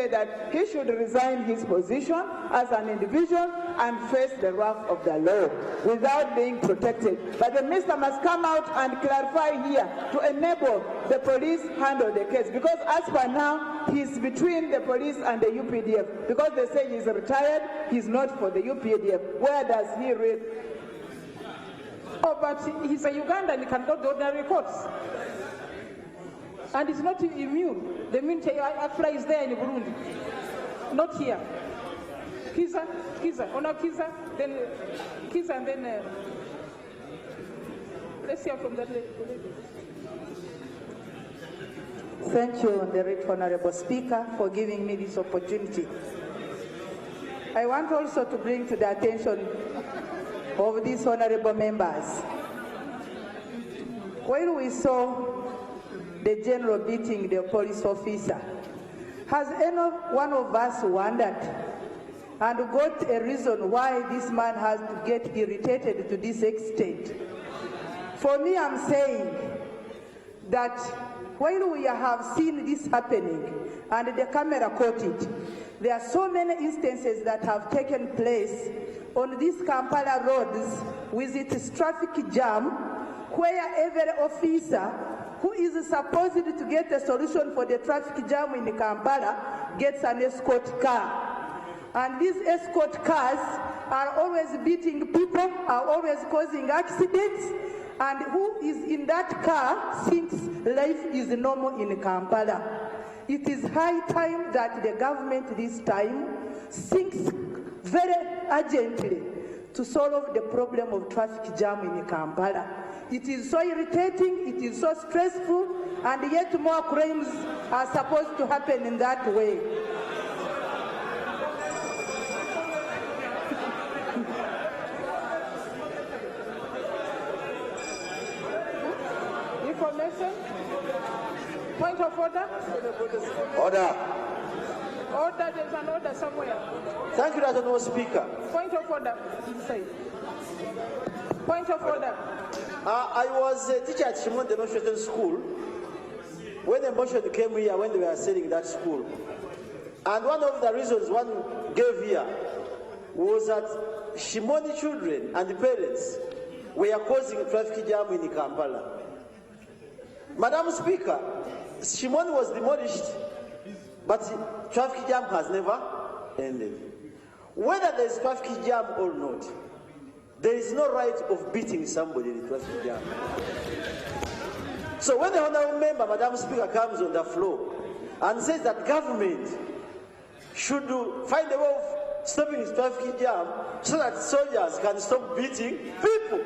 say that he should resign his position as an individual and face the wrath of the law without being protected. But the minister must come out and clarify here to enable the police handle the case, because as per now, he's between the police and the UPDF, because they say he's retired, he's not for the UPDF. Where does he read? Oh, but he's a Ugandan, he can go to ordinary courts. And he's not immune. The immunity applies there in Burundi, not here. Kiza, Honor Kiza, then Kiza, and then let's hear from that lady. Thank you, the Right Honorable Speaker, for giving me this opportunity. I want also to bring to the attention of these honorable members. When we saw the general beating the police officer, has any one of us wondered and got a reason why this man has to get irritated to this extent? For me, I'm saying that when we have seen this happening and the camera caught it, there are so many instances that have taken place on these Kampala roads with its traffic jam, where every officer who is supposed to get a solution for the traffic jam in Kampala gets an escort car. And these escort cars are always beating people, are always causing accidents, and who is in that car thinks life is normal in Kampala. It is high time that the government this time thinks very urgently to solve the problem of traffic jam in Kampala. It is so irritating, it is so stressful, and yet more crimes are supposed to happen in that way. Information? Point of order? Order. Order, there's an order somewhere. Thank you, Honorable Speaker. Point of order. Say. Point of order. I was a teacher at Shimon Demonstration School when the motion came here when they were selling that school. And one of the reasons one gave here was that Shimoni children and the parents were causing traffic jam in Kampala. Madam Speaker, Shimoni was demolished, but traffic jam has never ended. Whether there is traffic jam or not, there is no right of beating somebody in the traffic jam. So when the honorable member, Madam Speaker, comes on the floor and says that government should find a way of stopping this traffic jam so that soldiers can stop beating people,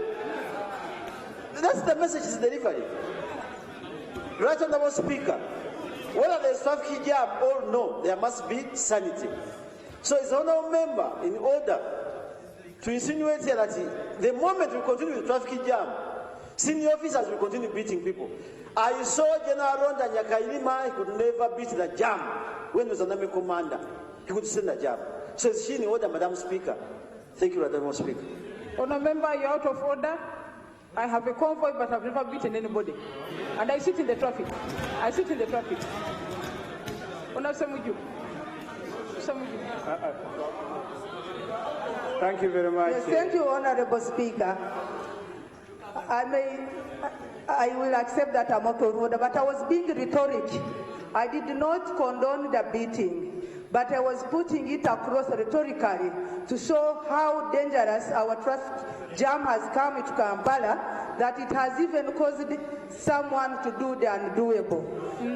that's the message is delivering. Right, Honorable Speaker, whether there is traffic jam or no, there must be sanity. So it's honorable member in order to insinuate here that the moment we continue with traffic jam, senior officers will continue beating people. I saw General Ronda Nyakailima, he could never beat the jam when he was an army commander. He could send the jam. So is she in order, Madam Speaker? Thank you, Madam Speaker. Honourable member, you're out of order. I have a convoy, but I've never beaten anybody. And I sit in the traffic. I sit in the traffic. Honourable Samuju. Thank you very much. Yes, thank you, Honorable Speaker. I will accept that I'm out of order, but I was being rhetoric. I did not condone the beating, but I was putting it across rhetorically to show how dangerous our traffic jam has come into Kampala, that it has even caused someone to do the undoable.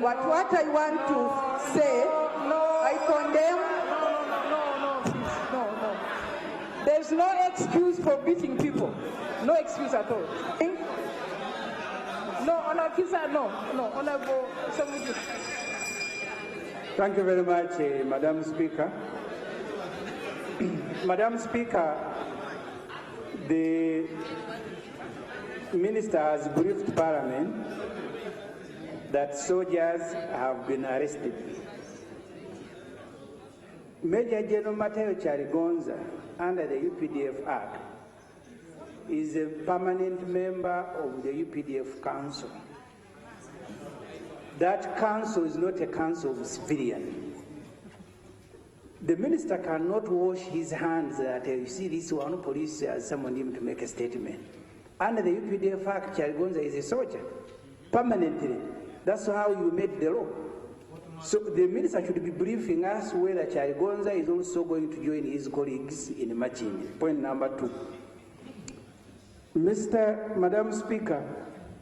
But what I want to say, I condemn. There's no excuse for beating people. No excuse at all. No, Honorable Kisa, no, Honorable Samuju. Thank you very much, Madam Speaker. Madam Speaker, the Minister has briefed Parliament that soldiers have been arrested. Major General Gen Kyaligonza, under the UPDF Act, is a permanent member of the UPDF Council. That council is not a council of civilians. The minister cannot wash his hands that you see this one police has summoned him to make a statement. Under the UPDF Act, Kyaligonza is a soldier, permanently. That's how you made the law. So the minister should be briefing us whether Kyaligonza is also going to join his colleagues in marching. Point number 2. Madam Speaker,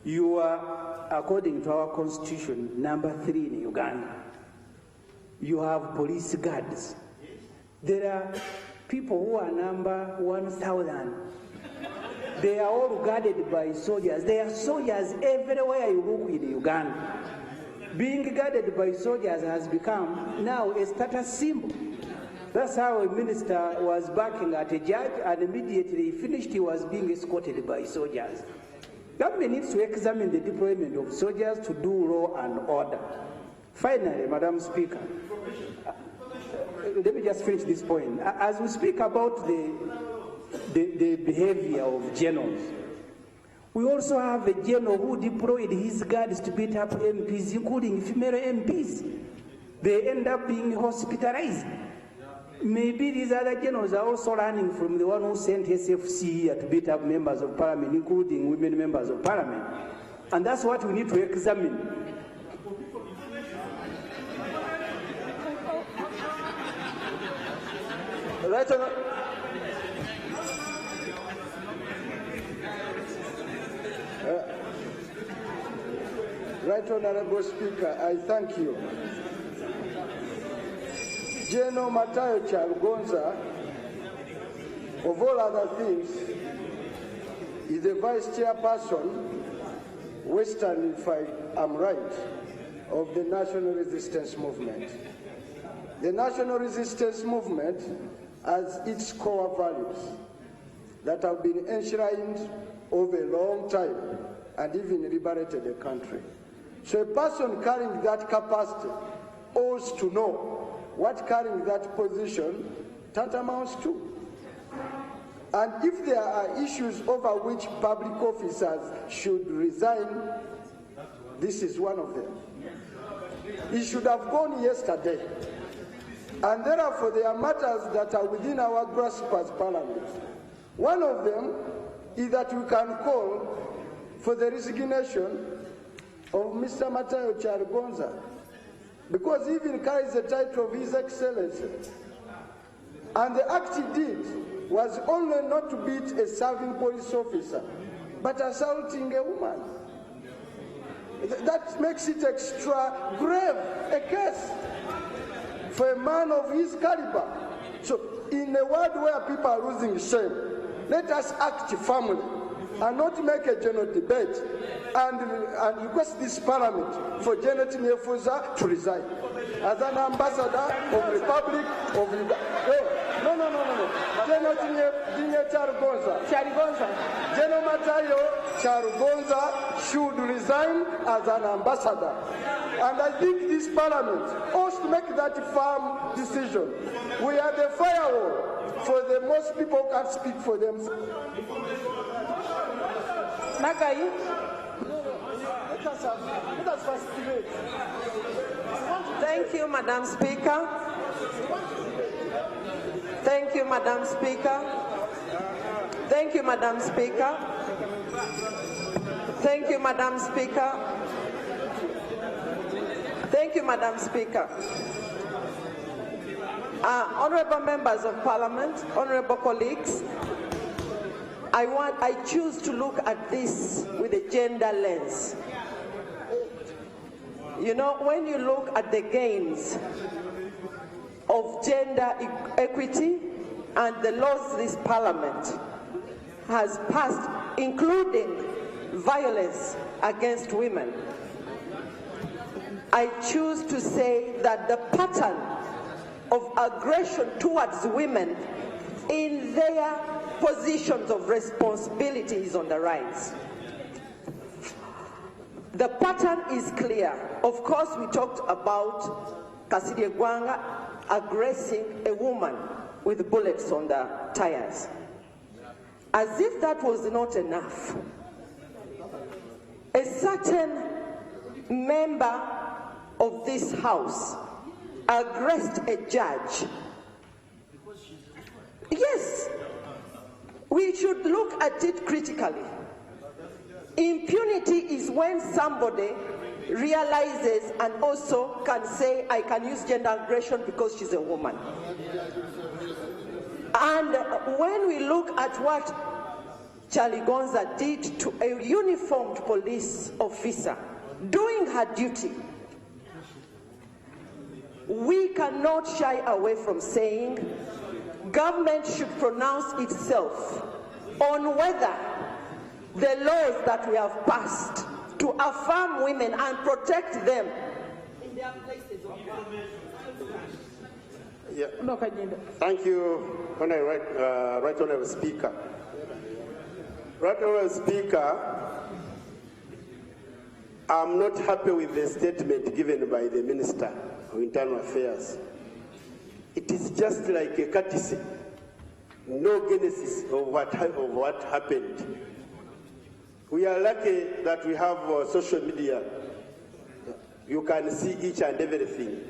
you are, according to our constitution, number 3 in Uganda. You have police guards. There are people who are number 1,000. They are all guarded by soldiers. There are soldiers everywhere you look in Uganda. Being guarded by soldiers has become now a status symbol. That's how a minister was barking at a judge, and immediately he finished, he was being escorted by soldiers. Government needs to examine the deployment of soldiers to do law and order. Finally, Madam Speaker, let me just finish this point. As we speak about the behavior of generals, we also have a general who deployed his guards to beat up MPs, including female MPs. They end up being hospitalized. Maybe these other generals are also learning from the one who sent SFC here to beat up members of parliament, including women members of parliament. And that's what we need to examine. Right on. Right Honorable Speaker, I thank you. General Kyaligonza, of all other things, is the Vice Chairperson, Western, if I am right, of the National Resistance Movement. The National Resistance Movement has its core values that have been enshrined over a long time and even liberated the country. So a person carrying that capacity ought to know what carrying that position tantamounts to. And if there are issues over which public officers should resign, this is one of them. He should have gone yesterday. And therefore there are matters that are within our grasp as Parliament. One of them is that we can call for the resignation of Mr. Kyaligonza, because he even carries the title of His Excellency. And the act he did was only not to beat a serving police officer, but assaulting a woman. That makes it extra grave, a case for a man of his caliber. So in a world where people are losing shame, let us act firmly and not make a general debate and request this Parliament for Gen Kyaligonza to resign as an ambassador of the Republic of Uganda. No. Gen Kyaligonza. General Kyaligonza should resign as an ambassador. And I think this Parliament ought to make that firm decision. We are the firewall for the most people can speak for themselves. Nagai. Thank you, Madam Speaker. Thank you, Madam Speaker. Thank you, Madam Speaker. Thank you, Madam Speaker. Thank you, Madam Speaker. Honorable members of Parliament, honorable colleagues, I choose to look at this with a gender lens. You know, when you look at the gains of gender equity and the laws this Parliament has passed, including violence against women, I choose to say that the pattern of aggression towards women in their positions of responsibility is on the rise. The pattern is clear. Of course, we talked about Kyaligonza aggressing a woman with bullets on the tires. As if that was not enough, a certain member of this House aggressed a judge Yes, we should look at it critically. Impunity is when somebody realizes and also can say, I can use gender aggression because she's a woman. And when we look at what Kyaligonza did to a uniformed police officer doing her duty, we cannot shy away from saying government should pronounce itself on whether the laws that we have passed to affirm women and protect them in their places of work. Yeah. Thank you, Right Honourable Speaker. Right Honourable Speaker, I'm not happy with the statement given by the Minister of Internal Affairs. It is just like a courtesy, no genesis of what happened. We are lucky that we have social media. You can see each and everything.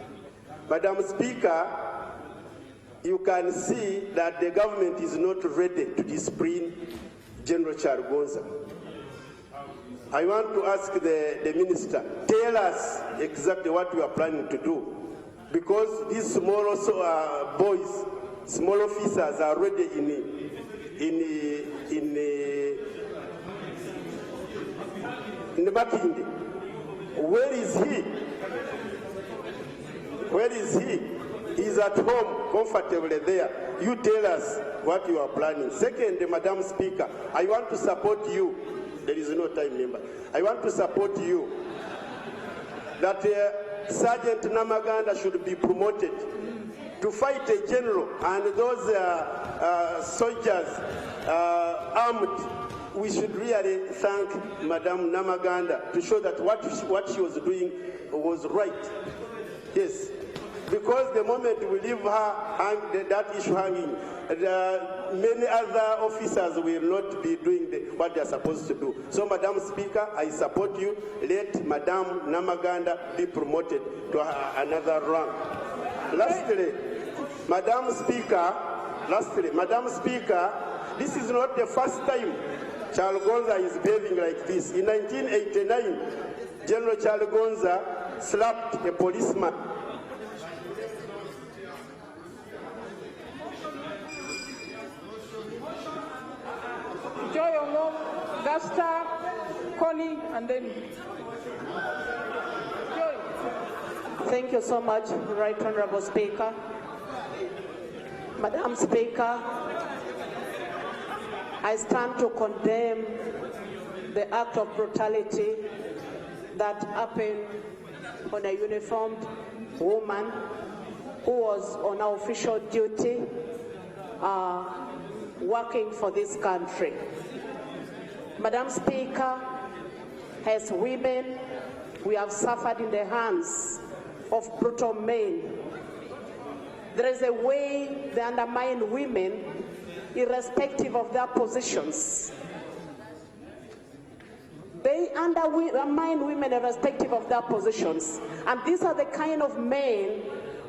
Madam Speaker, you can see that the government is not ready to discipline General Kyaligonza. I want to ask the Minister, tell us exactly what we are planning to do. Because these small boys, small officers are already in the Makindi. Where is he? Where is he? He's at home, comfortably there. You tell us what you are planning. Second, Madam Speaker, I want to support you. There is no time limit. I want to support you that Sergeant Namaganda should be promoted to fight a general and those soldiers armed. We should really thank Madam Namaganda to show that what she was doing was right. Yes. Because the moment we leave her that issue hanging, many other officers will not be doing what they are supposed to do. So, Madam Speaker, I support you. Let Madam Namaganda be promoted to another rank. Lastly, Madam Speaker, this is not the first time Kyaligonza is behaving like this. In 1989, General Kyaligonza slapped a policeman. Joy Omom, Gasta, Connie, and then Joy. Thank you so much, Right Honourable Speaker. Madam Speaker, I stand to condemn the act of brutality that happened on a uniformed woman who was on our official duty working for this country. Madam Speaker, as women, we have suffered in the hands of brutal men. There is a way they undermine women irrespective of their positions. They undermine women irrespective of their positions. And these are the kind of men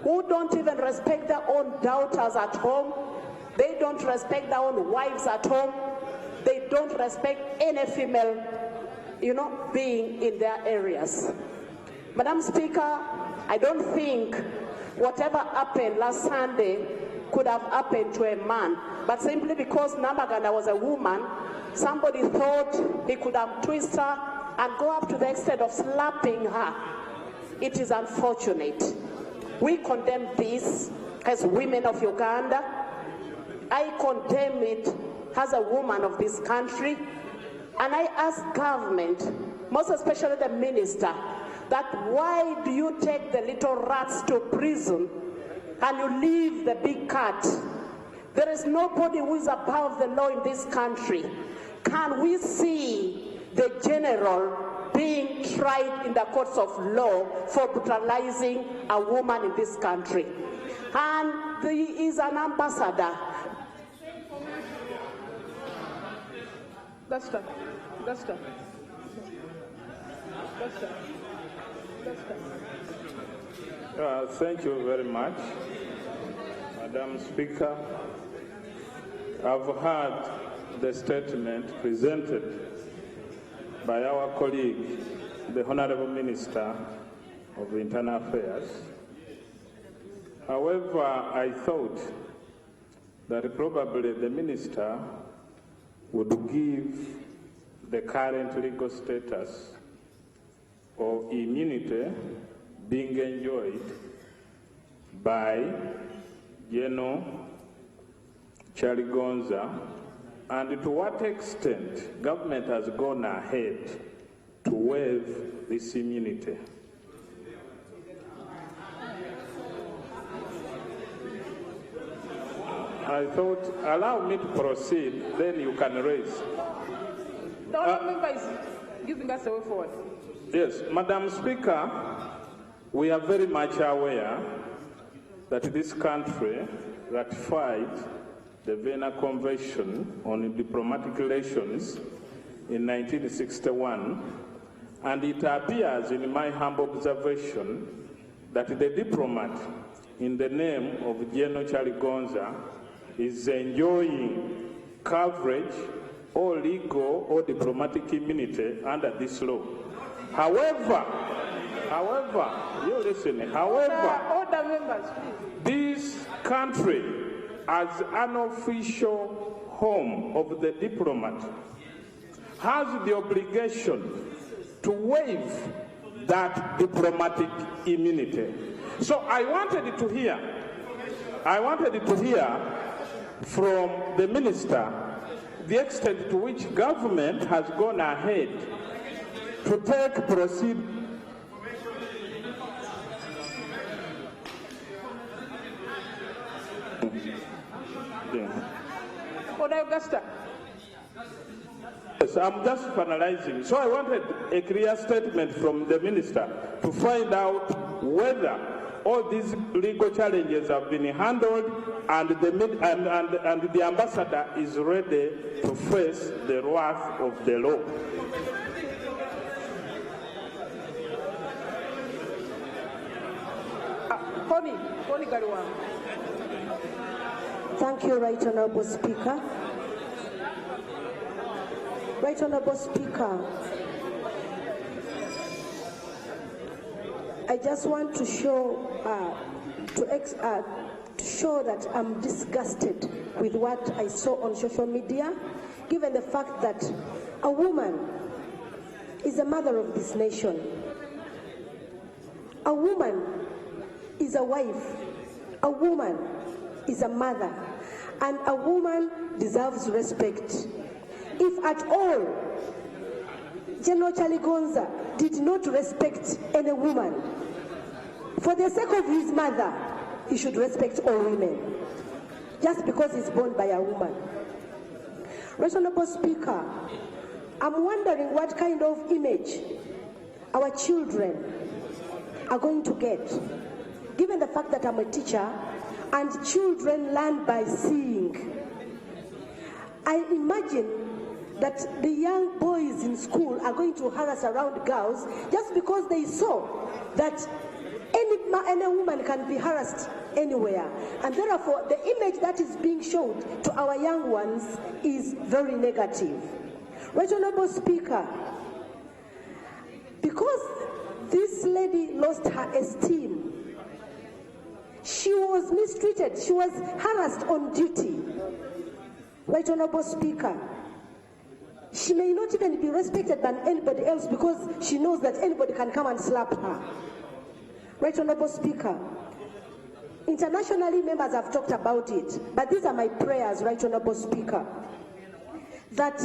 who don't even respect their own daughters at home. They don't respect their own wives at home. They don't respect any female, being in their areas. Madam Speaker, I don't think whatever happened last Sunday could have happened to a man. But simply because Namaganda was a woman, somebody thought he could have twisted her and go up to the extent of slapping her. It is unfortunate. We condemn this as women of Uganda. I condemn it as a woman of this country, and I ask government, most especially the minister, that why do you take the little rats to prison and you leave the big cat? There is nobody who is above the law in this country. Can we see the general being tried in the courts of law for brutalizing a woman in this country? And he is an ambassador. That's done. Thank you very much, Madam Speaker. I've heard the statement presented by our colleague, the Honourable Minister of Internal Affairs. However, I thought that probably the Minister would give the current legal status of immunity being enjoyed by Gen Kyaligonza, and to what extent government has gone ahead to waive this immunity. I thought, allow me to proceed, then you can raise. The honourable member is giving us a way forward. Yes, Madam Speaker, we are very much aware that this country ratified the Vienna Convention on Diplomatic Relations in 1961, and it appears in my humble observation that the diplomat in the name of Gen Kyaligonza is enjoying coverage or legal or diplomatic immunity under this law. However, you listen, Order members, please. this country as an official home of the diplomat has the obligation to waive that diplomatic immunity. So I wanted to hear from the minister the extent to which government has gone ahead to take proceed. Order Augusta. Yes, I'm just finalizing. So I wanted a clear statement from the minister to find out whether all these legal challenges have been handled and the ambassador is ready to face the wrath of the law. Connie Gariwam. Thank you, Right Honourable Speaker. Right Honourable Speaker, I just want to show that I'm disgusted with what I saw on social media, given the fact that a woman is a mother of this nation. A woman is a wife. A woman is a mother. And a woman deserves respect. If at all Gen Kyaligonza did not respect any woman, for the sake of his mother, he should respect all women, just because he's born by a woman. Honourable Speaker, I'm wondering what kind of image our children are going to get, given the fact that I'm a teacher and children learn by seeing. I imagine that the young boys in school are going to harass around girls just because they saw that any woman can be harassed anywhere. And therefore, the image that is being shown to our young ones is very negative. Right Honourable Speaker, because this lady lost her esteem, she was mistreated, she was harassed on duty. Right Honourable Speaker, she may not even be respected by anybody else because she knows that anybody can come and slap her. Right Honourable Speaker, internationally members have talked about it, but these are my prayers, Right Honourable Speaker, that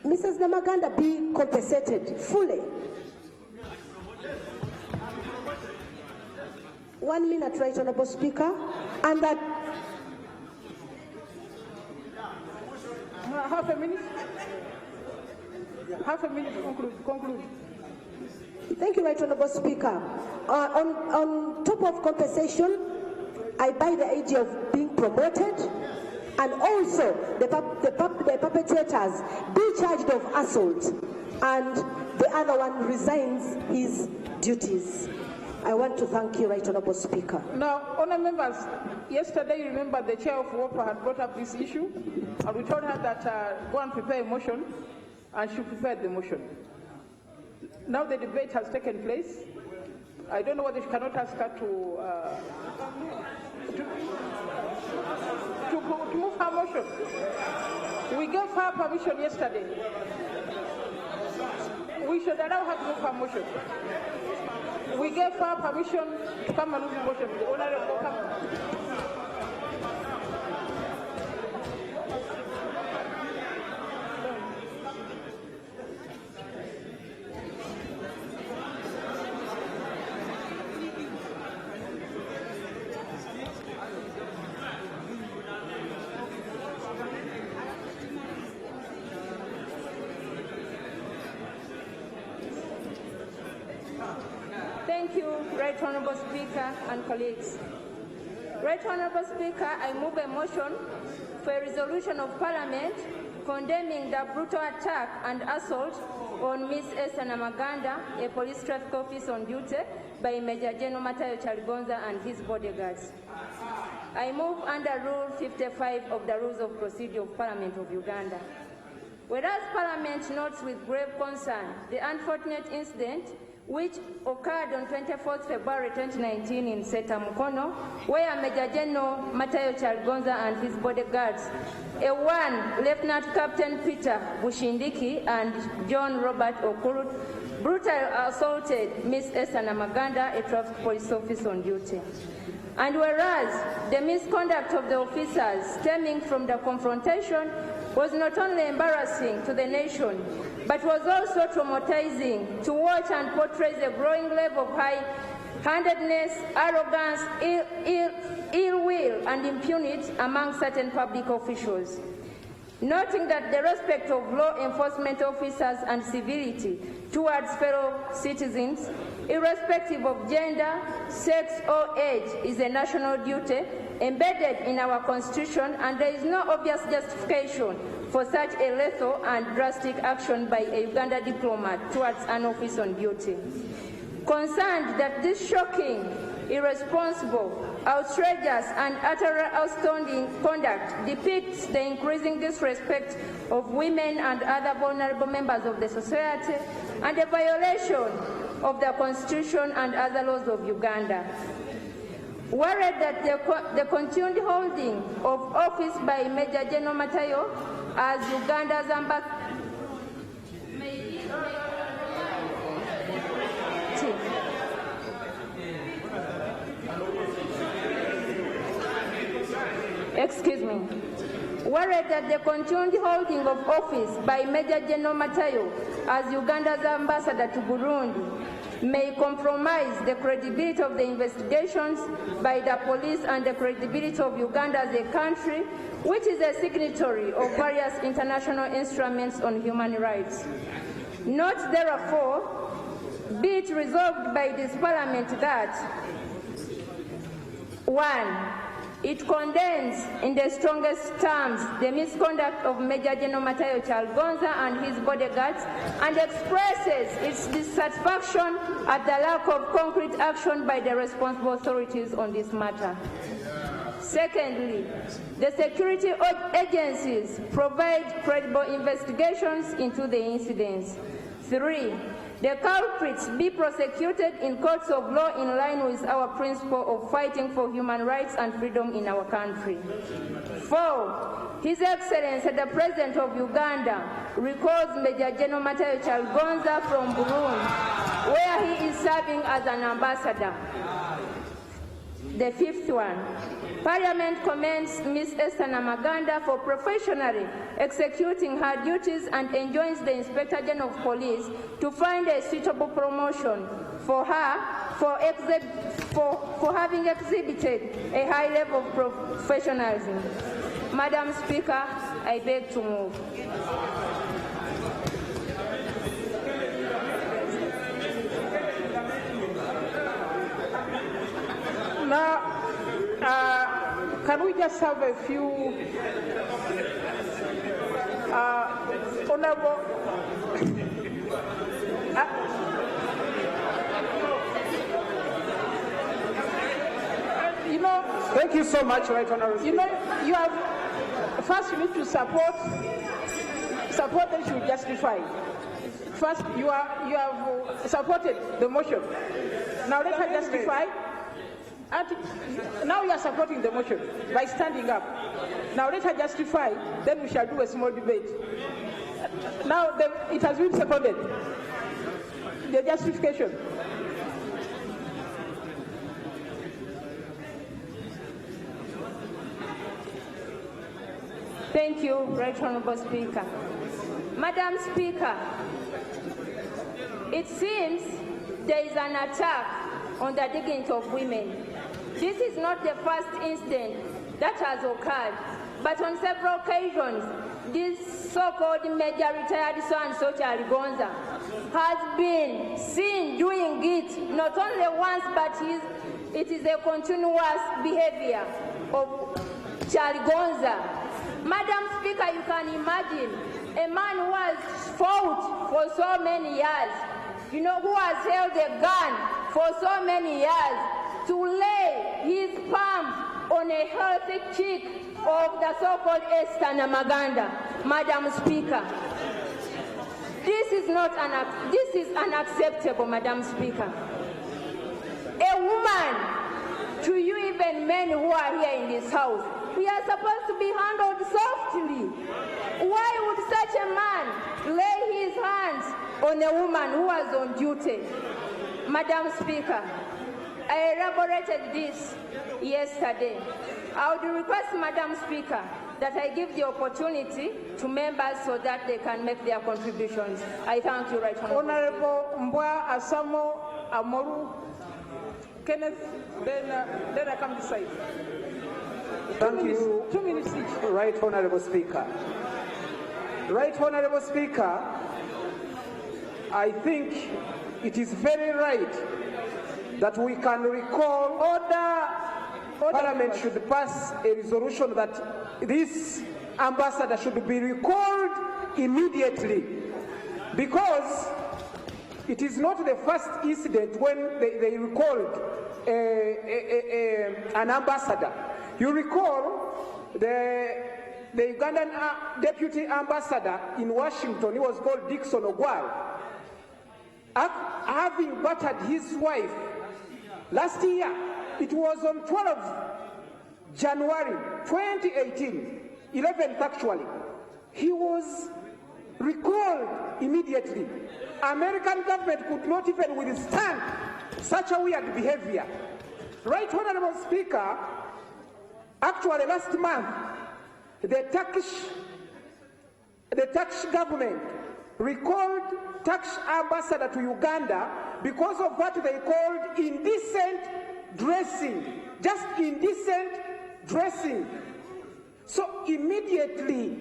Mrs. Namaganda be compensated fully. 1 minute, Right Honourable Speaker, and that half a minute. Half a minute to conclude. Thank you, Right Honourable Speaker. On top of compensation, I buy the idea of being promoted, and also the perpetrators be charged of assault, and the other one resigns his duties. I want to thank you, Right Honourable Speaker. Now, honour members, yesterday you remember the chair of WOPA had brought up this issue, and we told her that go and prepare a motion, and she prepared the motion. Now the debate has taken place. I don't know whether she cannot ask her to move her motion. We gave her permission yesterday. We should allow her to move her motion. We gave her permission to come and move the motion. The honourable come. Thank you, Right Honourable Speaker and colleagues. Right Honourable Speaker, I move a motion for a resolution of Parliament condemning the brutal attack and assault on Ms. Esther Namaganda, a police traffic officer on duty, by Major Gen Kyaligonza and his bodyguards. I move under Rule 55 of the Rules of Procedure of Parliament of Uganda. Whereas Parliament notes with grave concern the unfortunate incident which occurred on 24th February 2019 in Seta Mukono, where Major General Kyaligonza and his bodyguards, A1 Lieutenant Captain Peter Bushindiki and John Robert Okurut, brutally assaulted Ms. Esther Namaganda, a traffic police officer on duty. And whereas the misconduct of the officers stemming from the confrontation was not only embarrassing to the nation, but was also traumatizing to watch and portray the growing level of high-handedness, arrogance, ill will, and impunity among certain public officials. Noting that the respect of law enforcement officers and civility towards fellow citizens, irrespective of gender, sex, or age, is a national duty embedded in our Constitution, and there is no obvious justification for such a lethal and drastic action by a Uganda diplomat towards an officer on duty. Concerned that this shocking, irresponsible, outrageous, and utterly outstanding conduct depicts the increasing disrespect of women and other vulnerable members of the society and a violation of the Constitution and other laws of Uganda. Worried that the continued holding of office by Major General Matayo as Uganda's ambassador worried that the continued holding of office by Major General Matayo as Uganda's ambassador to Burundi may compromise the credibility of the investigations by the police and the credibility of Uganda as a country which is a signatory of various international instruments on human rights. Note therefore, be it resolved by this Parliament that 1. It condemns in the strongest terms the misconduct of Major General Kyaligonza and his bodyguards and expresses its dissatisfaction at the lack of concrete action by the responsible authorities on this matter. Secondly, the security agencies provide credible investigations into the incidents. 3. The culprits be prosecuted in courts of law in line with our principle of fighting for human rights and freedom in our country. 4. His Excellency the President of Uganda recalls Major General Kyaligonza from Burundi, where he is serving as an ambassador. The 5th one. Parliament commends Ms. Esther Namaganda for professionally executing her duties and enjoins the Inspector General of Police to find a suitable promotion for her for having exhibited a high level of professionalism. Madam Speaker, I beg to move. Now, can we just have a few honorable Thank you so much, Right Honourable Speaker. You know, you have, first you need to support, then you justify. First, you have supported the motion. Now let her justify. Now you are supporting the motion by standing up. Now let her justify, then we shall do a small debate. Now it has been seconded. The justification. Thank you, Right Honourable Speaker. Madam Speaker, it seems there is an attack on the dignity of women. This is not the first incident that has occurred, but on several occasions, this so-called Major Retired so-and-so Kyaligonza has been seen doing it not only once, but it is a continuous behavior of Kyaligonza. Madam Speaker, you can imagine a man who has fought for so many years, you know, who has held a gun for so many years, to lay his palm on a healthy cheek of the so-called Esther Namaganda. Madam Speaker, this is unacceptable, Madam Speaker. A woman, to you even men who are here in this house, we are supposed to be handled softly. Why would such a man lay his hands on a woman who was on duty? Madam Speaker, I elaborated this yesterday. I would request, Madam Speaker, that I give the opportunity to members so that they can make their contributions. I thank you, Right Honourable. Honourable Mbwa Asamo Amoru Kenneth, then I come this side. Thank you. 2 minutes each. Right Honourable Speaker. Right Honourable Speaker, I think it is very right that we can recall Parliament should pass a resolution that this ambassador should be recalled immediately, because it is not the first incident when they recalled an ambassador. You recall the Ugandan deputy ambassador in Washington, he was called Dixon Ogwal, having battered his wife last year. It was on 12 January 2018, 11th actually. He was recalled immediately. American government could not even withstand such a weird behavior. Right Honourable Speaker, actually last month, the Turkish government recalled Turkish ambassador to Uganda because of what they called indecent dressing, just indecent dressing. So immediately,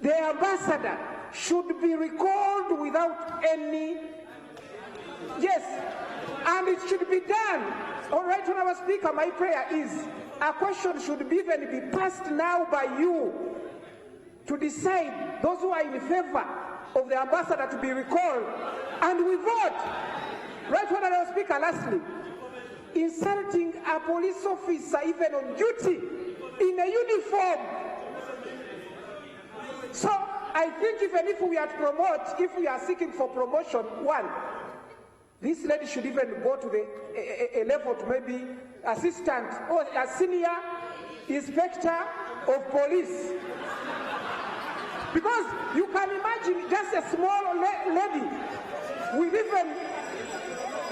the ambassador should be recalled without any, yes, and it should be done. All right, Honourable Speaker, my prayer is a question should even be passed now by you to decide those who are in favor of the ambassador to be recalled, and we vote. Right, Honourable Speaker, lastly, insulting a police officer even on duty in a uniform. So I think even if we are to promote, if we are seeking for promotion, one, this lady should even go to a level to maybe assistant or a senior inspector of police. Because you can imagine just a small lady will even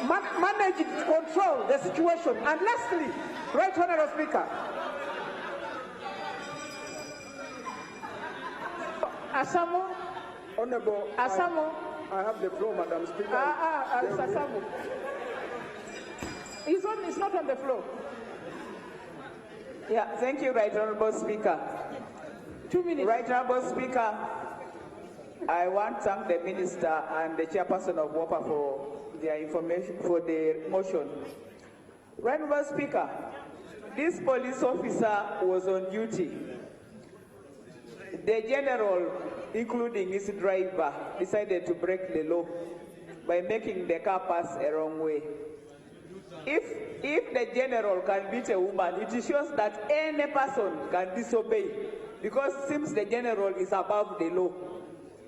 manage to control the situation. And lastly, Right Honourable Speaker, Asamo, Honourable, Asamo. I have the floor, Madam Speaker. Asamo. It's not on the floor. Yeah, thank you, Right Honourable Speaker. 2 minutes. Right Honourable Speaker, I want to thank the Minister and the Chairperson of WOPA for their information, for the motion. Right Honourable Speaker, this police officer was on duty. The General, including his driver, decided to break the law by making the car pass a wrong way. if the general can beat a woman, it shows that any person can disobey, because it seems the general is above the law.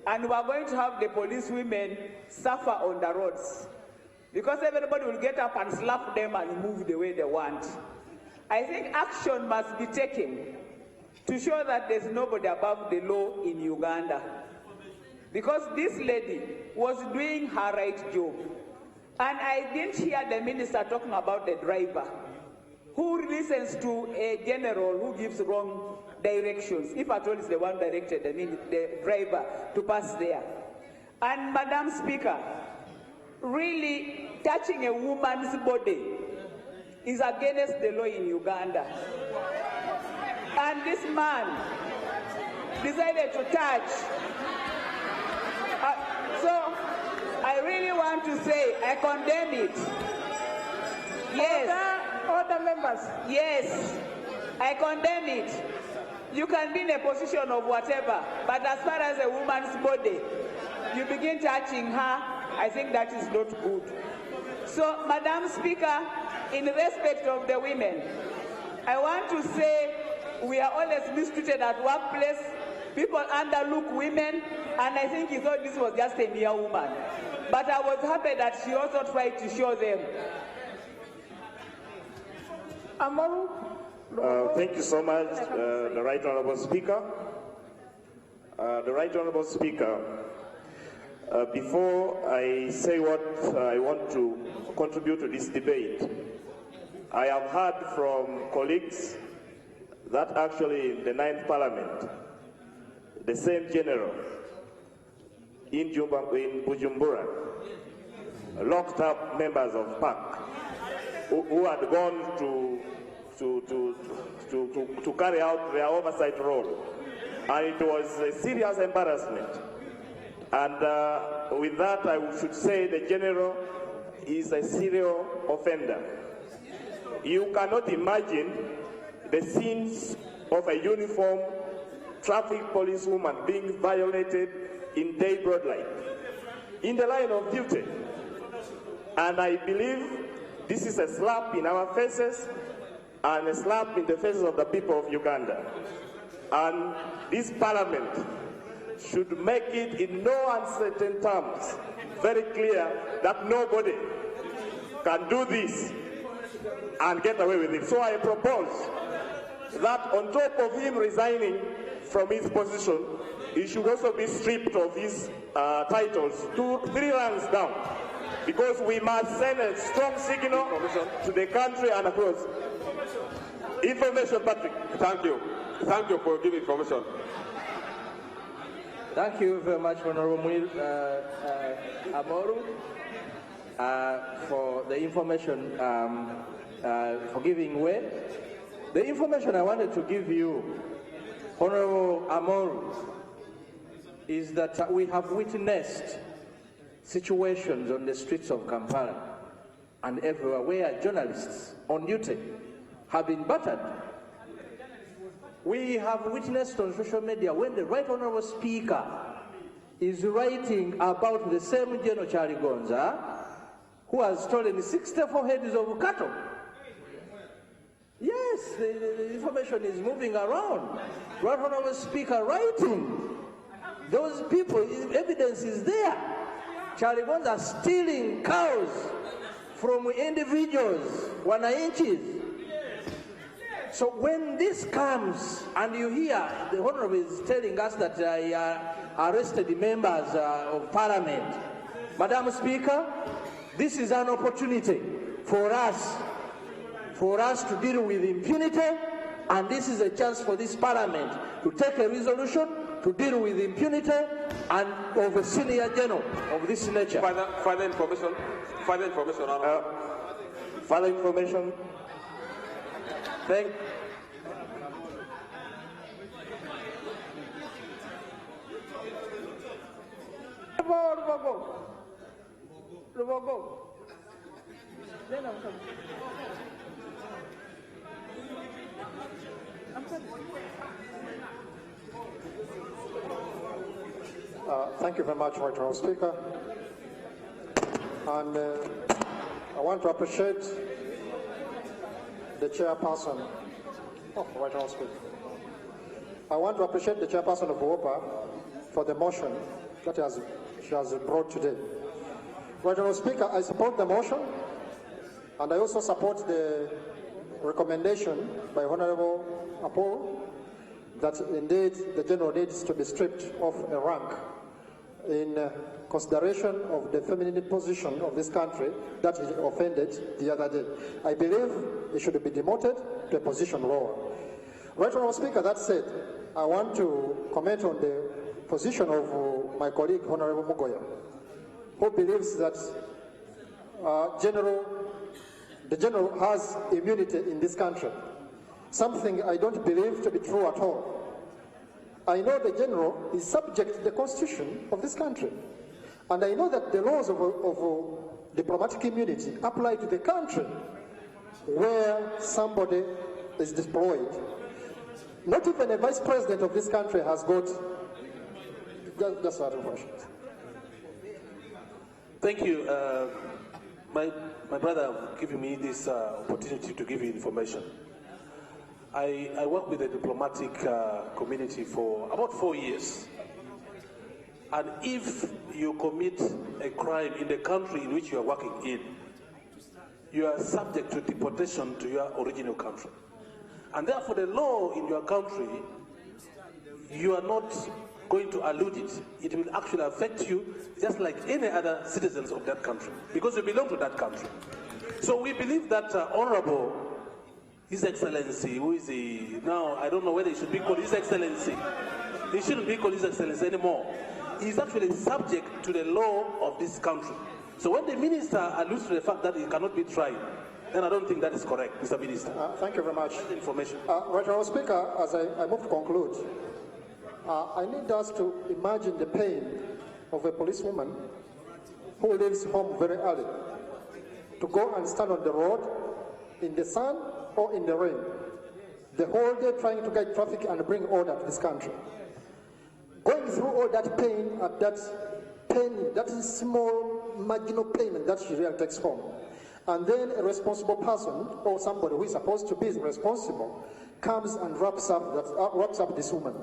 And we are going to have the police women suffer on the roads, because everybody will get up and slap them and move the way they want. I think action must be taken to show that there's nobody above the law in Uganda. Because this lady was doing her right job. And I didn't hear the minister talking about the driver who listens to a general who gives wrong directions, if at all it's the one directed the driver to pass there. And Madam Speaker, really touching a woman's body is against the law in Uganda. And this man decided to touch. So I really want to say I condemn it. Yes. Order members. Yes, I condemn it. You can be in a position of whatever, but as far as a woman's body, you begin touching her, I think that is not good. So, Madam Speaker, in respect of the women, I want to say we are always mistreated at workplace. People underlook women, and I think he thought this was just a mere woman. But I was happy that she also tried to show them. Amaru? Thank you so much, the Right Honourable Speaker. The Right Honourable Speaker, before I say what I want to contribute to this debate, I have heard from colleagues that actually in the 9th Parliament, the same general in Bujumbura locked up members of PAC who had gone to carry out their oversight role. And it was a serious embarrassment. And with that, I should say the general is a serial offender. You cannot imagine the scenes of a uniformed traffic policewoman being violated in day broad light, in the line of duty. And I believe this is a slap in our faces and a slap in the faces of the people of Uganda. And this parliament should make it in no uncertain terms very clear that nobody can do this and get away with it. So I propose that on top of him resigning from his position, he should also be stripped of his titles 3 ranks down, because we must send a strong signal to the country and across. Information, Patrick. Thank you. Thank you for giving information. Thank you very much, Honorable Amoru, for the information, for giving way. The information I wanted to give you, Honorable Amoru, is that we have witnessed situations on the streets of Kampala and everywhere where journalists on duty have been battered. We have witnessed on social media when the Right Honourable Speaker is writing about the same Gen Kyaligonza who has stolen 64 heads of cattle. Yes, the information is moving around. Right Honourable Speaker writing. Those people, evidence is there. Kyaligonza stealing cows from individuals, wananchis. So when this comes and you hear the Honourable is telling us that arrested members of Parliament, Madam Speaker, this is an opportunity for us to deal with impunity, and this is a chance for this Parliament to take a resolution to deal with impunity and of a senior general of this nature. Further information. Further information. Further information. Thank. Thank you very much, Right Honourable Speaker. And I want to appreciate the chairperson of Right Honourable Speaker. I want to appreciate the chairperson of WOPA for the motion that she has brought today. Right Honourable Speaker, I support the motion, and I also support the recommendation by Honourable Apol that indeed the general needs to be stripped of a rank in consideration of the feminine position of this country that he offended the other day. I believe he should be demoted to a position lower. Right Honourable Speaker, that said, I want to comment on the position of my colleague Honourable Mugoya, who believes that the general has immunity in this country, something I don't believe to be true at all. I know the general is subject to the constitution of this country, and I know that the laws of diplomatic immunity apply to the country where somebody is deployed. Not even a vice president of this country has got just that information. Thank you. My brother giving me this opportunity to give you information. I work with the diplomatic community for about 4 years. And if you commit a crime in the country in which you are working in, you are subject to deportation to your original country. And therefore the law in your country, you are not going to elude it. It will actually affect you just like any other citizens of that country, because you belong to that country. So we believe that Honorable His Excellency, who is now, I don't know whether he should be called His Excellency. He shouldn't be called His Excellency anymore. He's actually subject to the law of this country. So when the minister alludes to the fact that he cannot be tried, then I don't think that is correct, Mr. Minister. Thank you very much. Information. Right Honourable Speaker, as I move to conclude, I need us to imagine the pain of a policewoman who leaves home very early to go and stand on the road in the sun or in the rain, the whole day trying to guide traffic and bring order to this country. Going through all that pain at that penny, that is small marginal payment that she really takes home. And then a responsible person or somebody who is supposed to be responsible comes and wraps up this woman.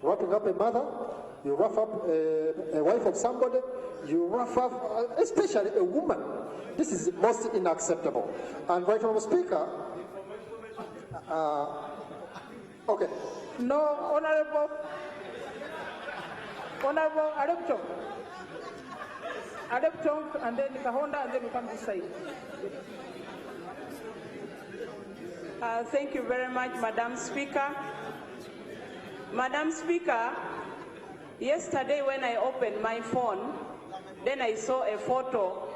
Wrapping up a mother, you wrap up a wife of somebody, you wrap up, especially a woman. This is most unacceptable. And Right Honourable Speaker, okay. No, Honourable Adepchong. Adepchong, and then Kahonda, and then we come this side. Thank you very much, Madam Speaker. Madam Speaker, yesterday when I opened my phone, then I saw a photo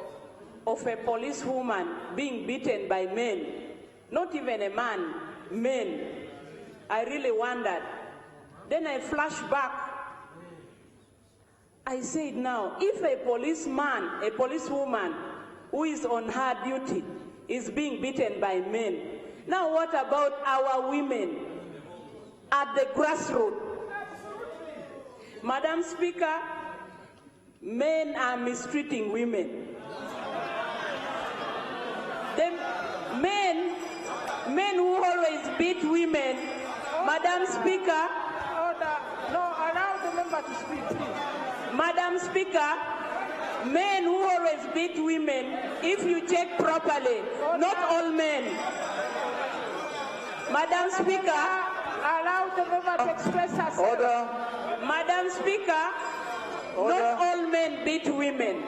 of a policewoman being beaten by men. Not even a man, men. I really wondered. Then I flashed back. I said now, if a policeman, a policewoman who is on her duty is being beaten by men, now what about our women at the grassroots? Madam Speaker, men are mistreating women. The men who always beat women, Madam Speaker. Order. No, allow the member to speak, please. Madam Speaker, men who always beat women, if you check properly, not all men. Madam Speaker, allow the member to express herself. Order. Madam Speaker, not all men beat women.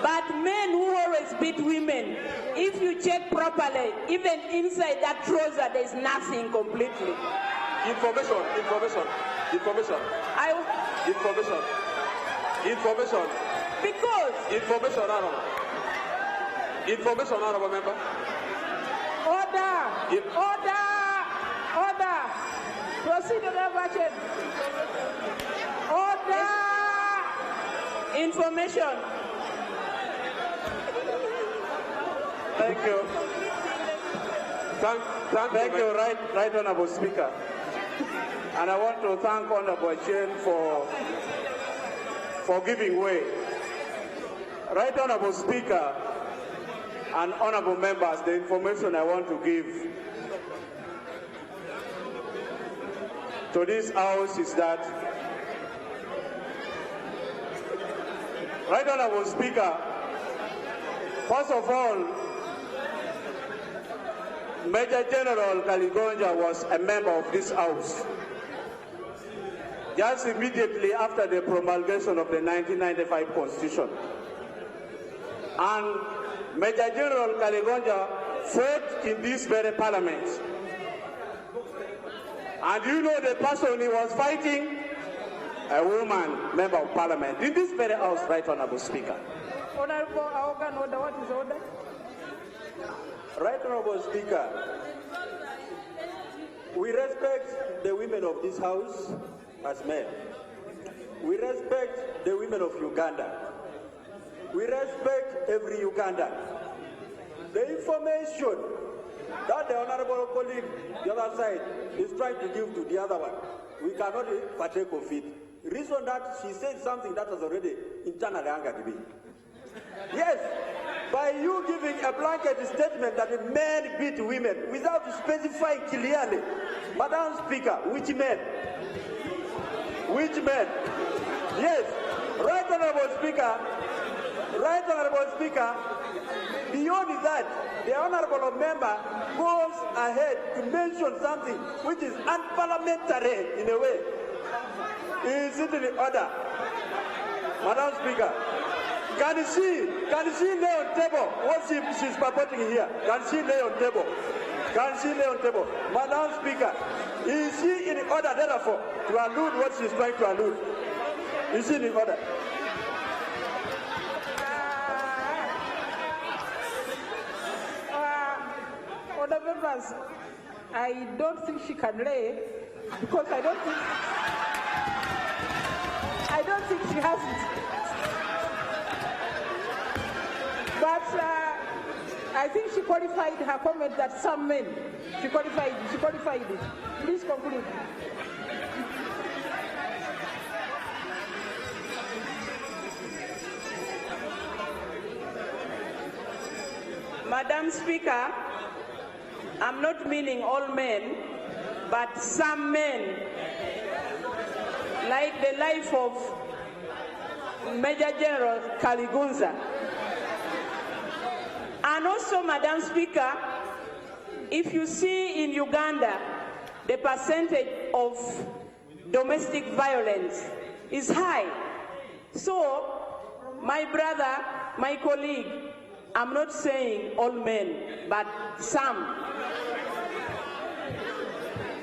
But men who always beat women, if you check properly, even inside that trouser, there is nothing completely. Information. Because. Information, honorable member. Order. Proceed, Honorable. Order. Information. Thank you. Thank you, Right Honourable Speaker. And I want to thank Honourable Chen for giving way. Right Honourable Speaker and honourable members, the information I want to give to this House is that, Right Honourable Speaker, first of all, Major General Kyaligonza was a member of this House. Just immediately after the promulgation of the 1995 Constitution. And Major General Kyaligonza fought in this very Parliament. And you know the person he was fighting? A woman, member of Parliament, in this very House, Right Honourable Speaker. Honourable Aogan, order. What is order? Right Honourable Speaker, we respect the women of this House as men. We respect the women of Uganda. We respect every Ugandan. The information that the Honourable colleague, the other side, is trying to give to the other one, we cannot partake of it. Reason that she said something that has already internally angered me. Yes, by you giving a blanket statement that men beat women without specifying clearly, Madam Speaker, which men? Which men? Yes, Right Honourable Speaker, beyond that, the Honourable member goes ahead to mention something which is unparliamentary in a way. Is it in the order? Madam Speaker, can she lay on table what she's purporting here? Can she lay on table? Can she lay on table? Madam Speaker, is she in order, therefore, to allude what she's trying to allude? Is she in order? Order members, I don't think she can lay because I don't think she has it. But I think she qualified her comment that some men. She qualified it. Please conclude. Madam Speaker, I'm not meaning all men, but some men, like the life of Major General Kyaligonza. And also, Madam Speaker, if you see in Uganda, the percentage of domestic violence is high. So, my brother, my colleague, I'm not saying all men, but some.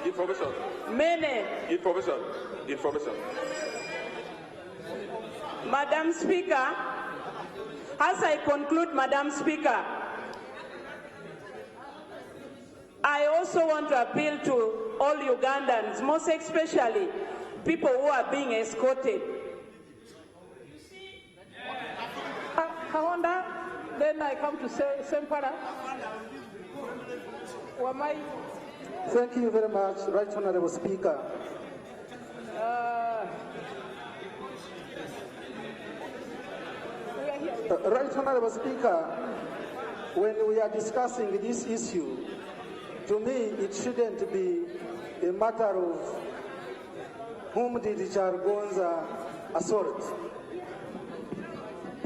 Information. Many. Information. Madam Speaker, as I conclude, Madam Speaker, I also want to appeal to all Ugandans, most especially people who are being escorted. Kawanda, then I come to Sempara. Wamai. Thank you very much, Right Honourable Speaker. Right Honourable Speaker, when we are discussing this issue, to me it shouldn't be a matter of whom did Kyaligonza assault.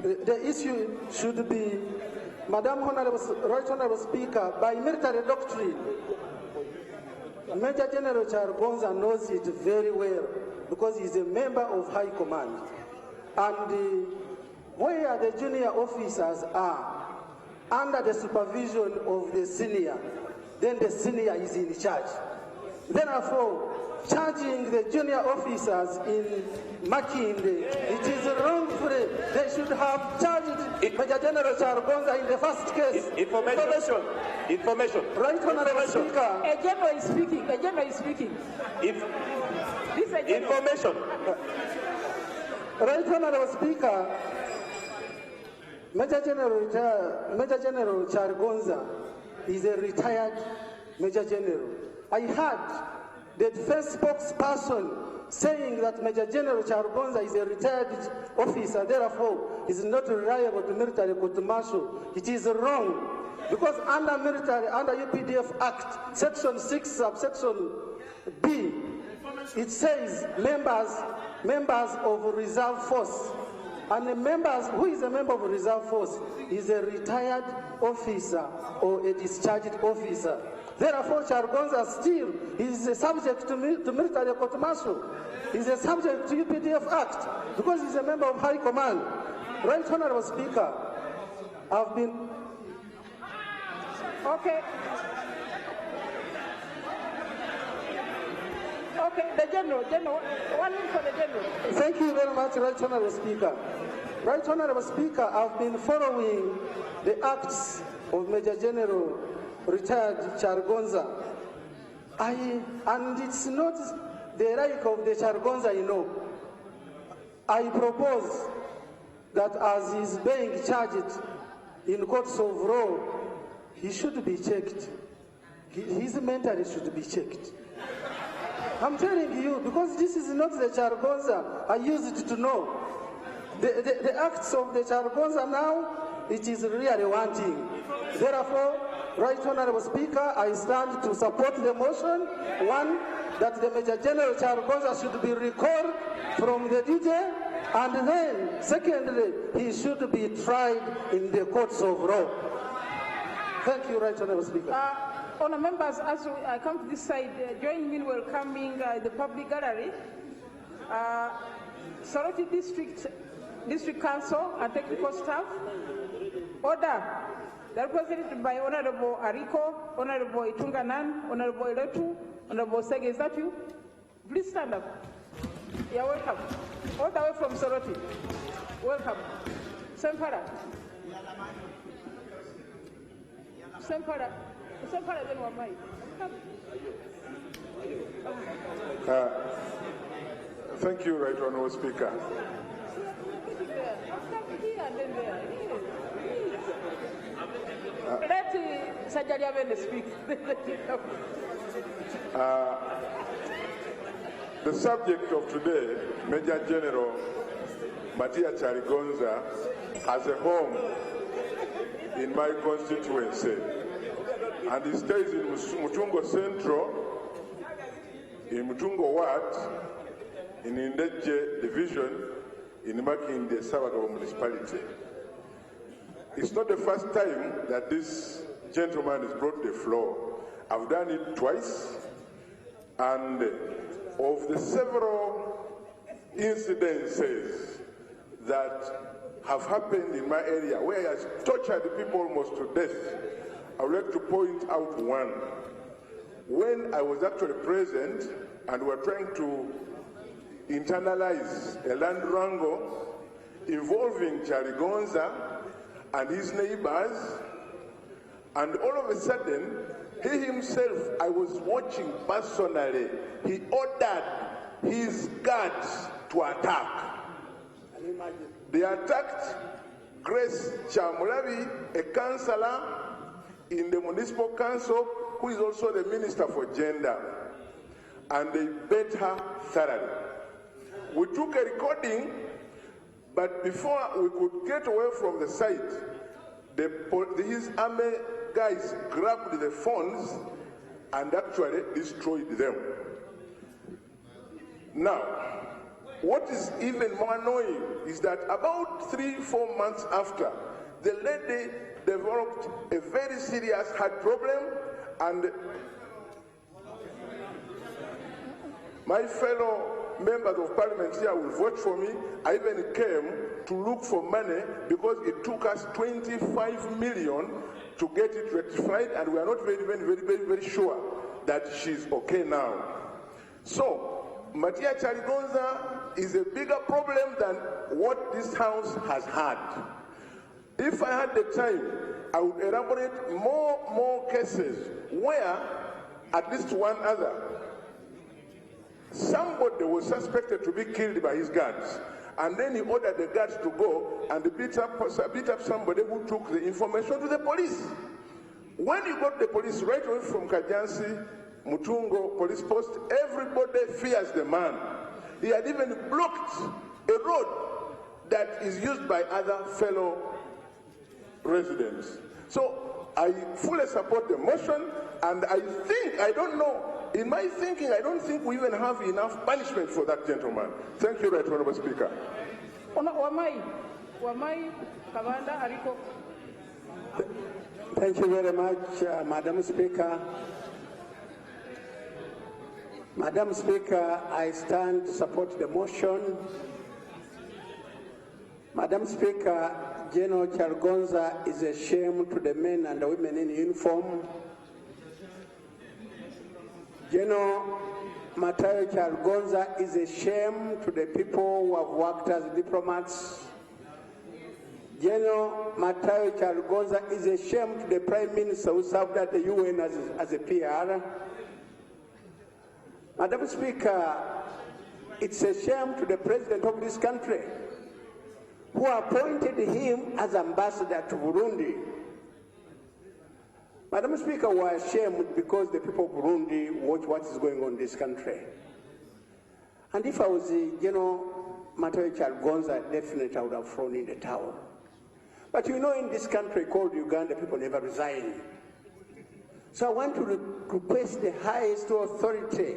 The issue should be, Madam Right Honourable Speaker, by military doctrine, Major General Kyaligonza knows it very well because he's a member of High Command. And where the junior officers are under the supervision of the senior, then the senior is in charge. Therefore, charging the junior officers in Makinde, it is wrongful. They should have charged Major General Kyaligonza in the first case. Information. Right Honourable Speaker. A general is speaking. Information. Right Honourable Speaker, Major General Kyaligonza is a retired Major General. I heard the first spokesperson saying that Major General Kyaligonza is a retired officer, therefore is not reliable to military court martial. It is wrong. Because under military, under UPDF Act, Section 6, subsection B, it says members of reserve force. And the members, who is a member of a reserve force, is a retired officer or a discharged officer. Therefore, Kyaligonza still is subject to military court martial. He's a subject to UPDF Act because he's a member of High Command. Right Honorable Speaker, I've been... Okay. Okay, the General, 1 minute for the General. Thank you very much, Right Honorable Speaker. Right Honorable Speaker, I've been following the acts of Major General retired Kyaligonza. And it's not the right of the Kyaligonza, you know. I propose that as he's being charged in courts of law, he should be checked. His mentality should be checked. I'm telling you, because this is not the Kyaligonza I used to know. The acts of the Kyaligonza now, it is really wanting. Therefore, Right Honorable Speaker, I stand to support the motion. One, that the Major General Kyaligonza should be recalled from the duty, and then, secondly, he should be tried in the courts of law. Thank you, Right Honorable Speaker. Honourable members, as I come to this side, join me in welcoming the public gallery, Soroti District Council and technical staff. Order. They're represented by Honourable Ariko, Honourable Itunganan, Honourable Eletu, Honourable Sege. Is that you? Please stand up. You're welcome. All the way from Soroti. Welcome. Sempara. Sempara. Sempara then Wamai. Thank you, Right Honourable Speaker. Let Sajali Avende speak. The subject of today, Major General Matia Kyaligonza, has a home in my constituency, and he stays in Mutungo Central, in Mutungo Ward, in Indeje Division, in Makinde Sabado Municipality. It's not the first time that this gentleman has brought the floor. I've done it twice, and of the several incidences that have happened in my area where he has tortured people almost to death, I would like to point out one. When I was actually present and we were trying to internalize a land wrangle involving Kyaligonza and his neighbors, and all of a sudden, he himself, I was watching personally, he ordered his guards to attack. They attacked Grace Chamulabi, a councillor in the municipal council, who is also the minister for gender, and they beat her thoroughly. We took a recording, but before we could get away from the site, his army guys grabbed the phones and actually destroyed them. Now, what is even more annoying is that about 3-4 months after, the lady developed a very serious heart problem, and my fellow members of parliament here will vote for me. I even came to look for money because it took us 25 million to get it rectified, and we are not very sure that she's okay now. So, Matia Kyaligonza is a bigger problem than what this house has had. If I had the time, I would elaborate more cases where at least one other, somebody was suspected to be killed by his guards, and then he ordered the guards to go and beat up somebody who took the information to the police. When you got the police right away from Kajansi, Mutungo police post, everybody fears the man. He had even blocked a road that is used by other fellow residents. So I fully support the motion, and I think, I don't know, in my thinking, I don't think we even have enough punishment for that gentleman. Thank you, Right Honourable Speaker. Wamai Kabanda Ariko. Thank you very much, Madam Speaker. Madam Speaker, I stand to support the motion. Madam Speaker, General Kyaligonza is a shame to the men and the women in uniform. General Matayo Kyaligonza is a shame to the people who have worked as diplomats. General Matayo Kyaligonza is a shame to the Prime Minister who served at the UN as a PR. Madam Speaker, it's a shame to the President of this country who appointed him as ambassador to Burundi. Madam Speaker, we are ashamed because the people of Burundi watch what is going on in this country. And if I was General Matayo Kyaligonza, definitely I would have thrown in the towel. But you know, in this country called Uganda, people never resign. So I want to request the highest authority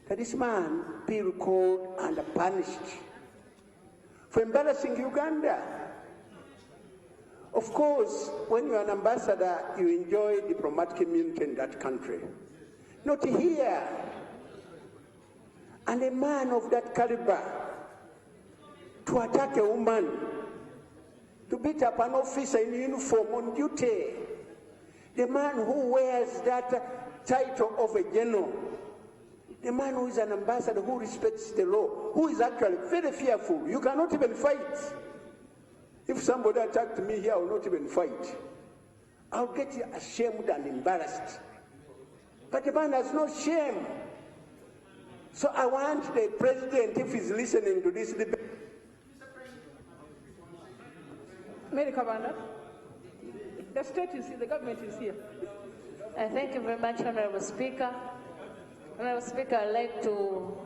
that this man be recalled and punished for embarrassing Uganda. Of course, when you're an ambassador, you enjoy diplomatic immunity in that country. Not here. And a man of that caliber, to attack a woman, to beat up an officer in uniform on duty, the man who wears that title of a general, the man who is an ambassador, who respects the law, who is actually very fearful. You cannot even fight. If somebody attacked me here, I will not even fight. I'll get ashamed and embarrassed. But the man has no shame. So I want the president, if he's listening to this debate. Mary Kabanda, the state is here, the government is here. Thank you very much, Honourable Speaker. Honourable Speaker, I'd like to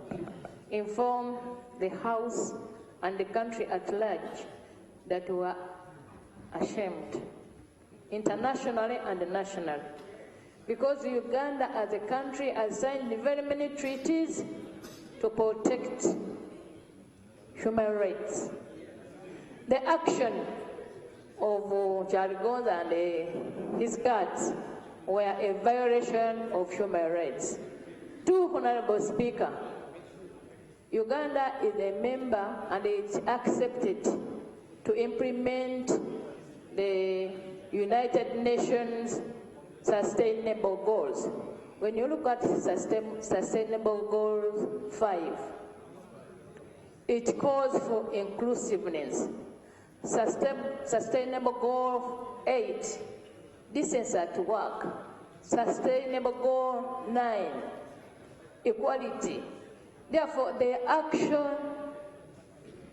inform the House and the country at large that we are ashamed, internationally and nationally, because Uganda as a country has signed very many treaties to protect human rights. The action of Kyaligonza and his guards were a violation of human rights. Two, Honourable Speaker, Uganda is a member and it's accepted to implement the United Nations Sustainable Goals. When you look at Sustainable Goals 5, it calls for inclusiveness. Sustainable Goal 8, decency at work. Sustainable Goal 9, equality. Therefore, the action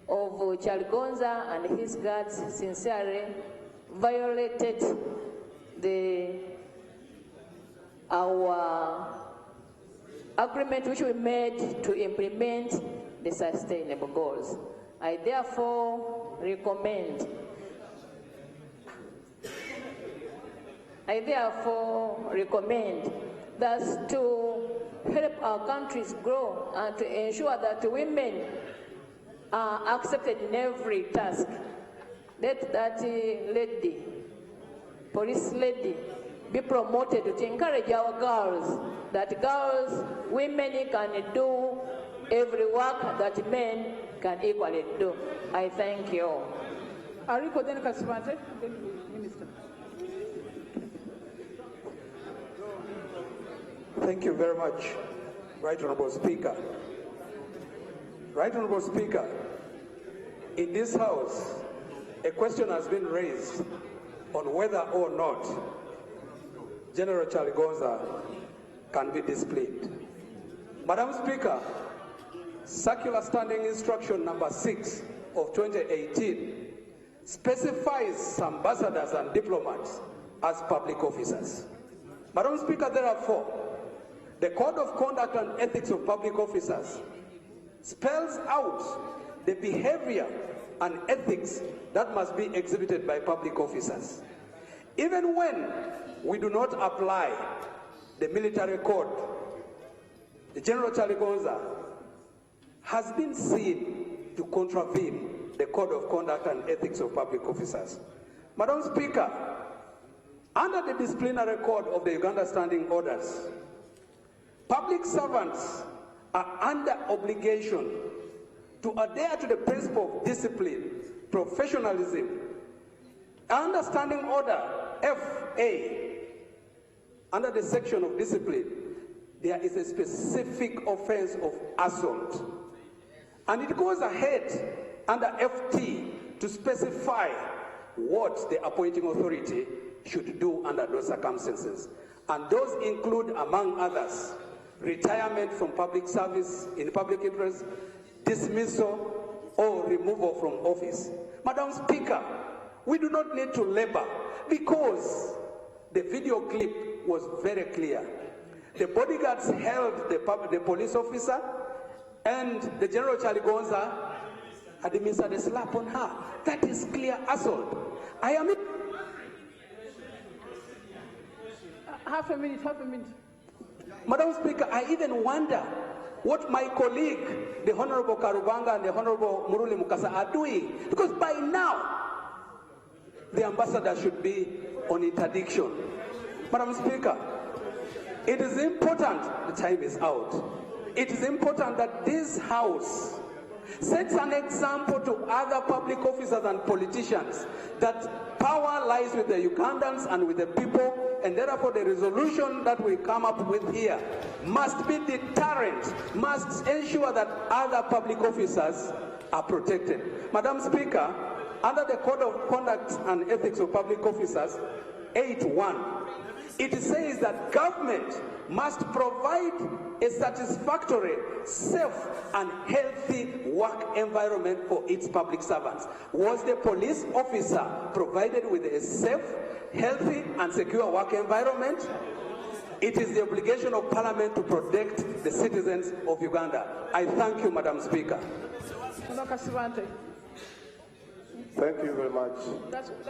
of Kyaligonza and his guards sincerely violated our agreement which we made to implement the sustainable goals. I therefore recommend that to help our countries grow and to ensure that women are accepted in every task. Let that lady, police lady, be promoted to encourage our girls, that girls, women can do every work that men can equally do. I thank you. Ariko then Kasipante, Minister. Thank you very much, Right Honourable Speaker. Right Honourable Speaker, in this House, a question has been raised on whether or not General Kyaligonza can be disciplined. Madam Speaker, Circular Standing Instruction number 6 of 2018 specifies ambassadors and diplomats as public officers. Madam Speaker, therefore, the Code of Conduct and Ethics of Public Officers spells out the behavior and ethics that must be exhibited by public officers. Even when we do not apply the military code, the General Kyaligonza has been seen to contravene the Code of Conduct and Ethics of Public Officers. Madam Speaker, under the disciplinary code of the Uganda Standing Orders, public servants are under obligation to adhere to the principle of discipline, professionalism. Under Standing Order FA, under the section of discipline, there is a specific offense of assault. And it goes ahead under FT to specify what the appointing authority should do under those circumstances. And those include, among others, retirement from public service in public interest, dismissal or removal from office. Madam Speaker, we do not need to labor because the video clip was very clear. The bodyguards held the police officer, and the General Kyaligonza administered a slap on her. That is clear assault. I am... Half a minute. Madam Speaker, I even wonder what my colleague, the Honorable Karubanga and the Honorable Muruli Mukasa are doing, because by now, the ambassador should be on interdiction. Madam Speaker, it is important, the time is out, it is important that this House sets an example to other public officers and politicians that power lies with the Ugandans and with the people, and therefore the resolution that we come up with here must be deterrent, must ensure that other public officers are protected. Madam Speaker, under the Code of Conduct and Ethics of Public Officers, 8.1, it says that government must provide a satisfactory, safe, and healthy work environment for its public servants. Was the police officer provided with a safe, healthy, and secure work environment? It is the obligation of Parliament to protect the citizens of Uganda. I thank you, Madam Speaker. Thank you very much.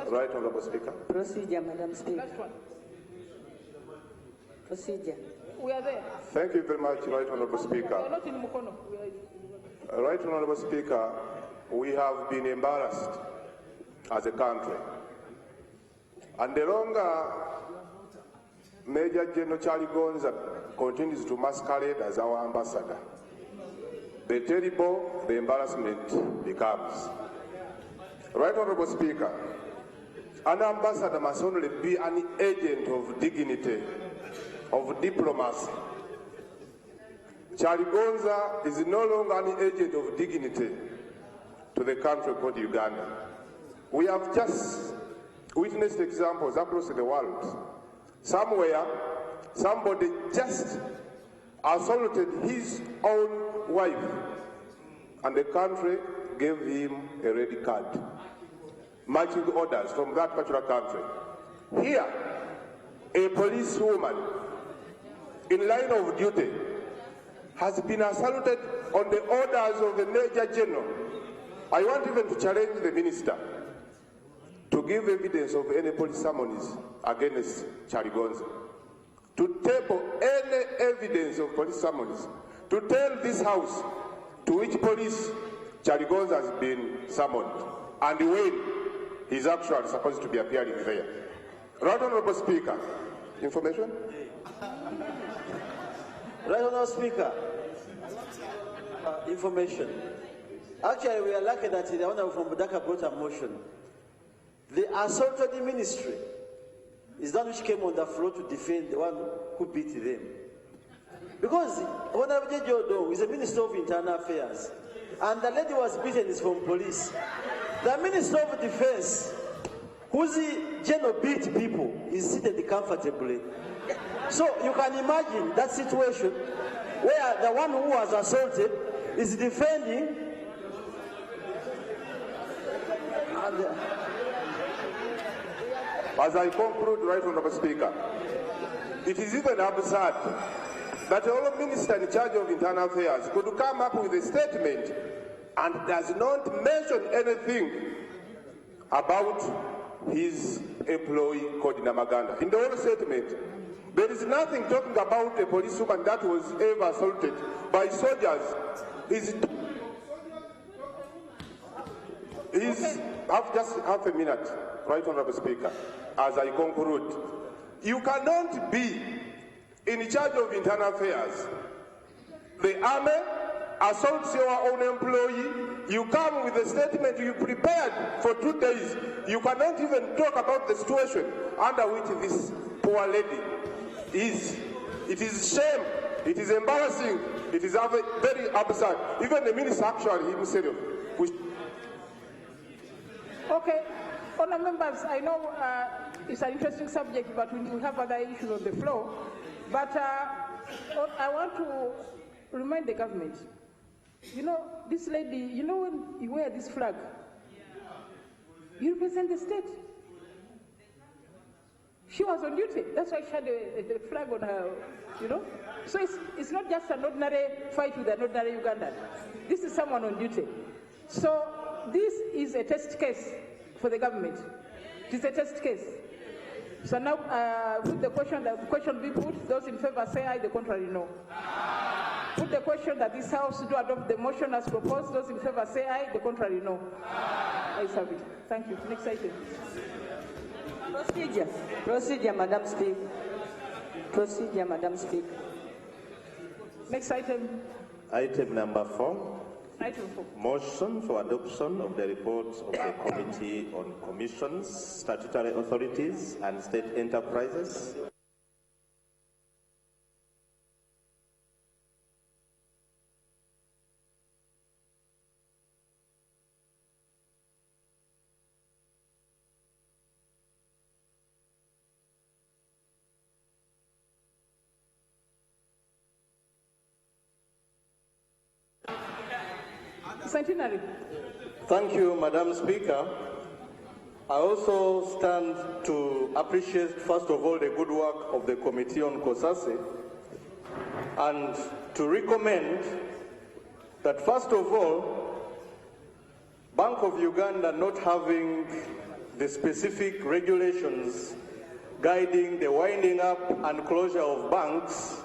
Right Honourable Speaker. Procedure, Madam Speaker. Procedure. We are there. Thank you very much, Right Honourable Speaker. We are not in Mukono. Right Honourable Speaker, we have been embarrassed as a country. And the longer Major Gen Kyaligonza continues to masquerade as our ambassador, the terrible the embarrassment becomes. Right Honourable Speaker, an ambassador must only be an agent of dignity, of diplomacy. Kyaligonza is no longer an agent of dignity to the country called Uganda. We have just witnessed examples across the world. Somewhere, somebody just assaulted his own wife, and the country gave him a red card, marching orders from that particular country. Here, a policewoman in line of duty has been assaulted on the orders of the Major General. I want even to challenge the minister to give evidence of any police summons against Kyaligonza, to table any evidence of police summons, to tell this House to which police Kyaligonza has been summoned and when he's actually supposed to be appearing there. Right Honourable Speaker, information? Right Honourable Speaker, information. Actually, we are lucky that the Honourable from Budaka brought a motion. The assaulted ministry is that which came on the floor to defend the one who beat them. Because Honourable J. Jodo is a Minister of Internal Affairs, and the lady was beaten is from police. The Minister of Defense, whose general beat people, is seated comfortably. So you can imagine that situation where the one who was assaulted is defending and as I conclude, Right Honourable Speaker, it is even absurd that all minister in charge of internal affairs could come up with a statement and does not mention anything about his employee called Namaganda. In the whole statement, there is nothing talking about a policewoman that was ever assaulted by soldiers. Just half a minute, Right Honourable Speaker, as I conclude. You cannot be in charge of internal affairs. The army assaults your own employee, you come with a statement you prepared for 2 days. You cannot even talk about the situation under which this poor lady is. It is shame, it is embarrassing, it is very absurd. Even the minister actually himself. Okay, honourable members, I know it's an interesting subject, but we have other issues on the floor. But I want to remind the government, you know, this lady, you know, when you wear this flag, you represent the state. She was on duty. That's why she had a flag on her, you know. So it's not just an ordinary fight with an ordinary Ugandan. This is someone on duty. So this is a test case for the government. It is a test case. So now, put the question be put. Those in favor say aye, the contrary no. Put the question that this House do adopt the motion as proposed. Those in favor say aye, the contrary no. Ayes have it. Thank you. Next item. Procedure, Madam Speaker. Procedure, Madam Speaker. Next item. Item number 4. Item 4. Motion for adoption of the reports of the Committee on Commissions, Statutory Authorities and State Enterprises. Centenary. Thank you, Madam Speaker. I also stand to appreciate, first of all, the good work of the Committee on COSASE, and to recommend that, first of all, Bank of Uganda not having the specific regulations guiding the winding up and closure of banks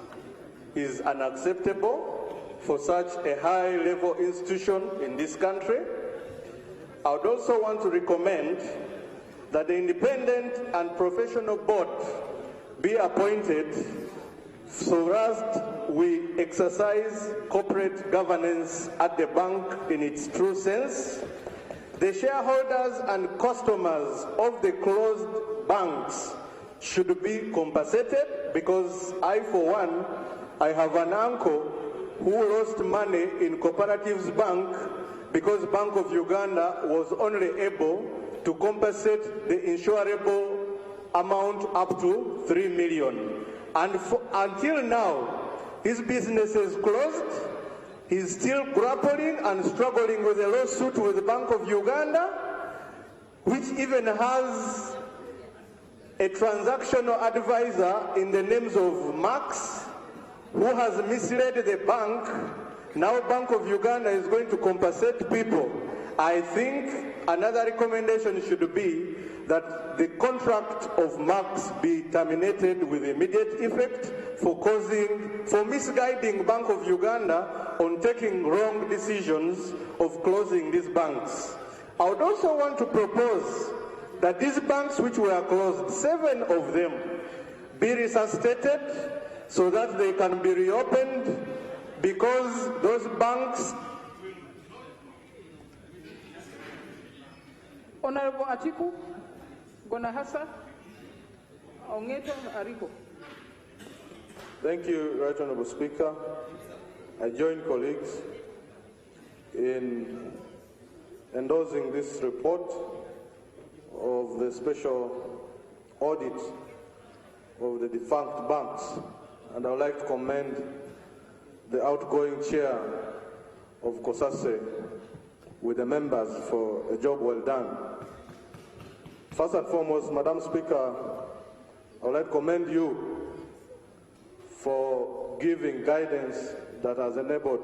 is unacceptable for such a high-level institution in this country. I would also want to recommend that the independent and professional board be appointed so that we exercise corporate governance at the bank in its true sense. The shareholders and customers of the closed banks should be compensated, because I, for one, I have an uncle who lost money in Cooperatives Bank because Bank of Uganda was only able to compensate the insurable amount up to 3 million. And until now, his business is closed. He's still grappling and struggling with a lawsuit with the Bank of Uganda, which even has a transactional advisor in the names of Max, who has misled the bank. Now Bank of Uganda is going to compensate people. I think another recommendation should be that the contract of Max be terminated with immediate effect for misguiding Bank of Uganda on taking wrong decisions of closing these banks. I would also want to propose that these banks which were closed, 7 of them, be resuscitated so that they can be reopened, because those banks. Honorable Atiku, Gonahasa, Ongeto, Ariko. Thank you, Right Honourable Speaker. I join colleagues in endorsing this report of the special audit of the defunct banks, and I would like to commend the outgoing chair of COSASE with the members for a job well done. First and foremost, Madam Speaker, I would like to commend you for giving guidance that has enabled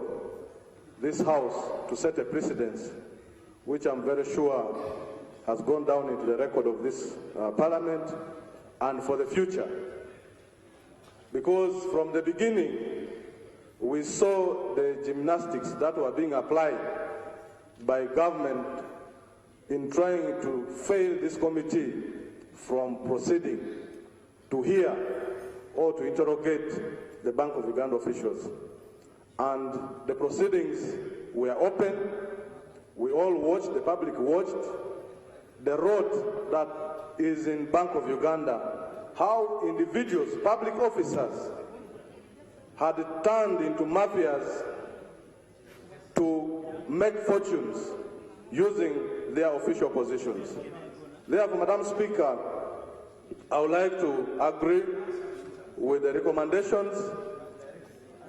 this House to set a precedence, which I'm very sure has gone down into the record of this Parliament and for the future. Because from the beginning, we saw the gymnastics that were being applied by government in trying to fail this committee from proceeding to hear or to interrogate the Bank of Uganda officials. And the proceedings were open. We all watched, the public watched. The road that is in Bank of Uganda, how individuals, public officers, had turned into mafias to make fortunes using their official positions. Therefore, Madam Speaker, I would like to agree with the recommendations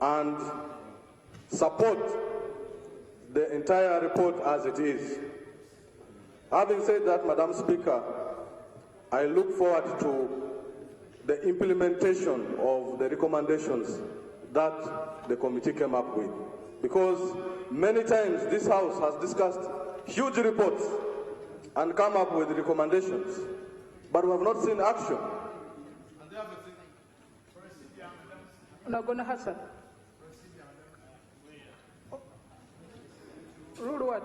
and support the entire report as it is. Having said that, Madam Speaker, I look forward to the implementation of the recommendations that the committee came up with. Because many times this House has discussed huge reports and come up with recommendations, but we have not seen action. Nagona Hassan. Rule what?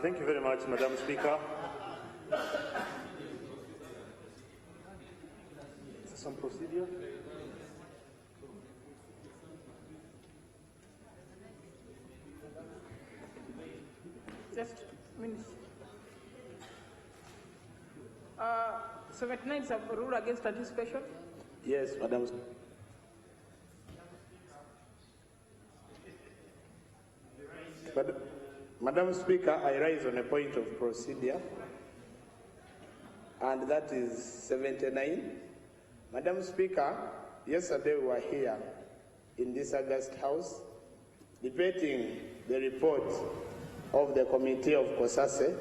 Thank you very much, Madam Speaker. Some procedure? Just minutes. 79 is a rule against anticipation. Yes, Madam. Madam Speaker, I rise on a point of procedure, and that is 79. Madam Speaker, yesterday we were here in this August House debating the report of the Committee of COSASE,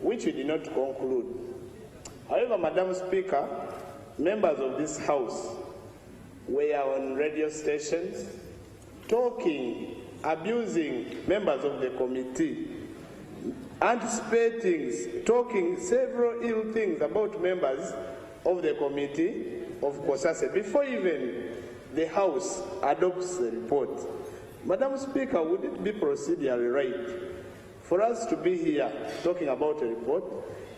which we did not conclude. However, Madam Speaker, members of this House were on radio stations talking, abusing members of the committee, anticipating, talking several ill things about members of the Committee of COSASE before even the House adopts the report. Madam Speaker, would it be procedurally right for us to be here talking about a report,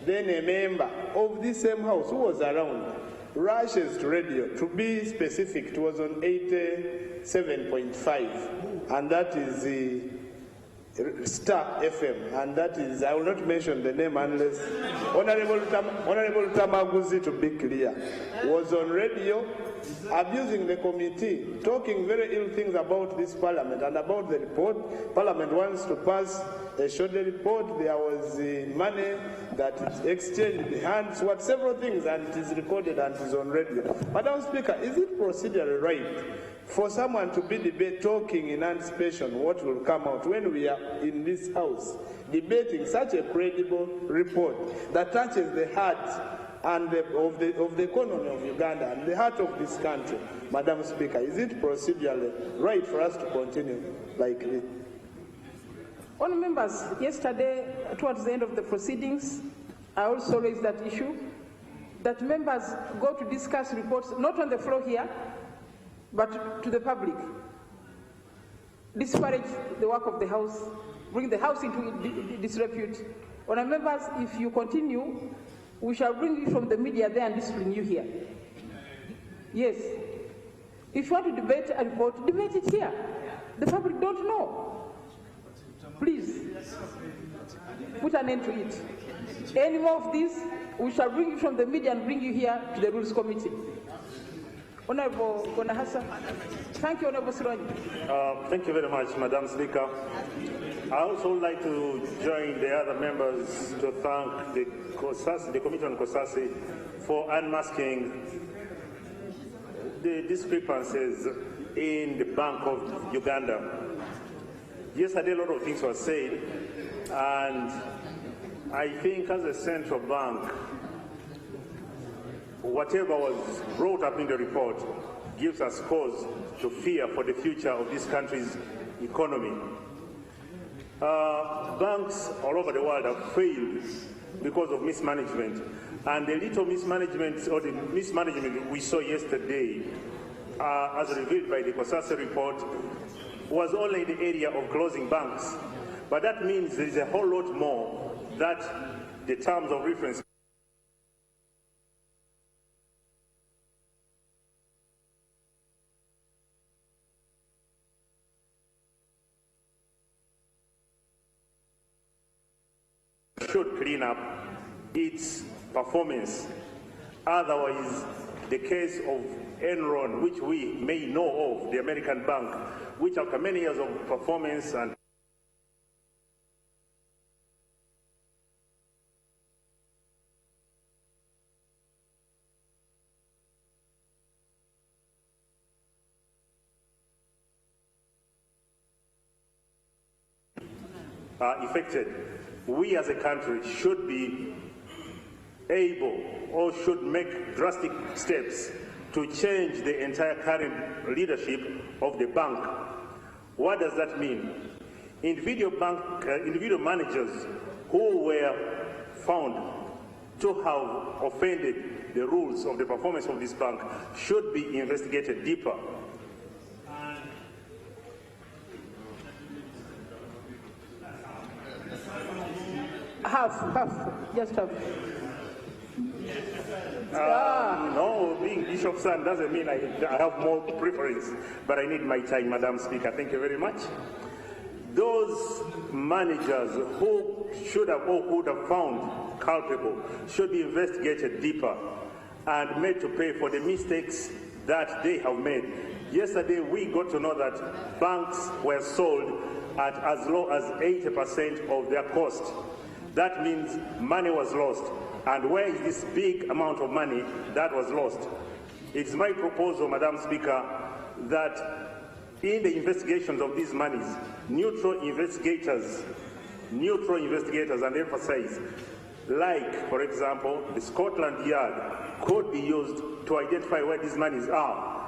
then a member of this same House who was around rushes to radio? To be specific, it was on 87.5, and that is the Star FM, and that is, I will not mention the name unless Honorable Tamaguzi, to be clear, was on radio abusing the committee, talking very ill things about this Parliament and about the report. Parliament wants to pass a short report. There was money that is exchanged hands, what several things, and it is recorded and it is on radio. Madam Speaker, is it procedurally right for someone to be talking in anticipation what will come out when we are in this House debating such a credible report that touches the heart and of the economy of Uganda and the heart of this country? Madam Speaker, is it procedurally right for us to continue like this? Honourable members, yesterday, towards the end of the proceedings, I also raised that issue, that members go to discuss reports, not on the floor here, but to the public, disparage the work of the House, bring the House into disrepute. Honourable members, if you continue, we shall bring you from the media there and discipline you here. Yes. If you want to debate a report, debate it here. The public don't know. Please, put an end to it. Any more of this, we shall bring you from the media and bring you here to the Rules Committee. Honourable Gonahasa. Thank you, Honourable Sironyi. Thank you very much, Madam Speaker. I also would like to join the other members to thank the Committee on COSASE for unmasking the discrepancies in the Bank of Uganda. Yesterday, a lot of things were said, and I think as a central bank, whatever was brought up in the report gives us cause to fear for the future of this country's economy. Banks all over the world have failed because of mismanagement. And the little mismanagement, or the mismanagement we saw yesterday, as revealed by the COSASE report, was only in the area of closing banks. But that means there is a whole lot more that the terms of reference should clean up its performance. Otherwise, the case of Enron, which we may know of, the American bank, which after many years of performance and are affected, we as a country should be able or should make drastic steps to change the entire current leadership of the bank. What does that mean? Individual managers who were found to have offended the rules of the performance of this bank should be investigated deeper. Just half. No, being Bishop's son doesn't mean I have more preference, but I need my time, Madam Speaker. Thank you very much. Those managers who should have or could have found culpable should be investigated deeper and made to pay for the mistakes that they have made. Yesterday, we got to know that banks were sold at as low as 80% of their cost. That means money was lost. And where is this big amount of money that was lost? It's my proposal, Madam Speaker, that in the investigations of these monies, neutral investigators and emphasize, like, for example, the Scotland Yard could be used to identify where these monies are.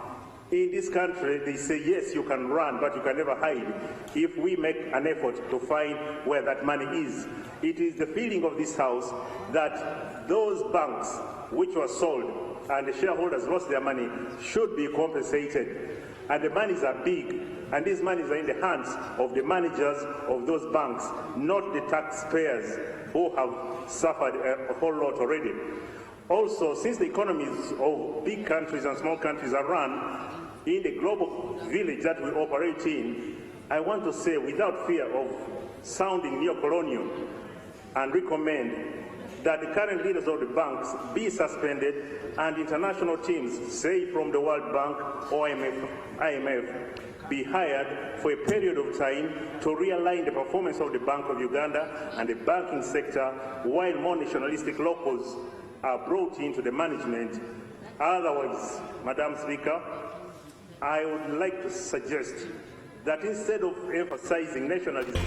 In this country, they say, yes, you can run, but you can never hide if we make an effort to find where that money is. It is the feeling of this House that those banks which were sold and the shareholders lost their money should be compensated. And the monies are big, and these monies are in the hands of the managers of those banks, not the taxpayers who have suffered a whole lot already. Also, since the economies of big countries and small countries are run in the global village that we operate in, I want to say, without fear of sounding neo-colonial, and recommend that the current leaders of the banks be suspended and international teams, say from the World Bank or IMF, be hired for a period of time to realign the performance of the Bank of Uganda and the banking sector, while more nationalistic locals are brought into the management. Otherwise, Madam Speaker, I would like to suggest that instead of emphasizing nationalism,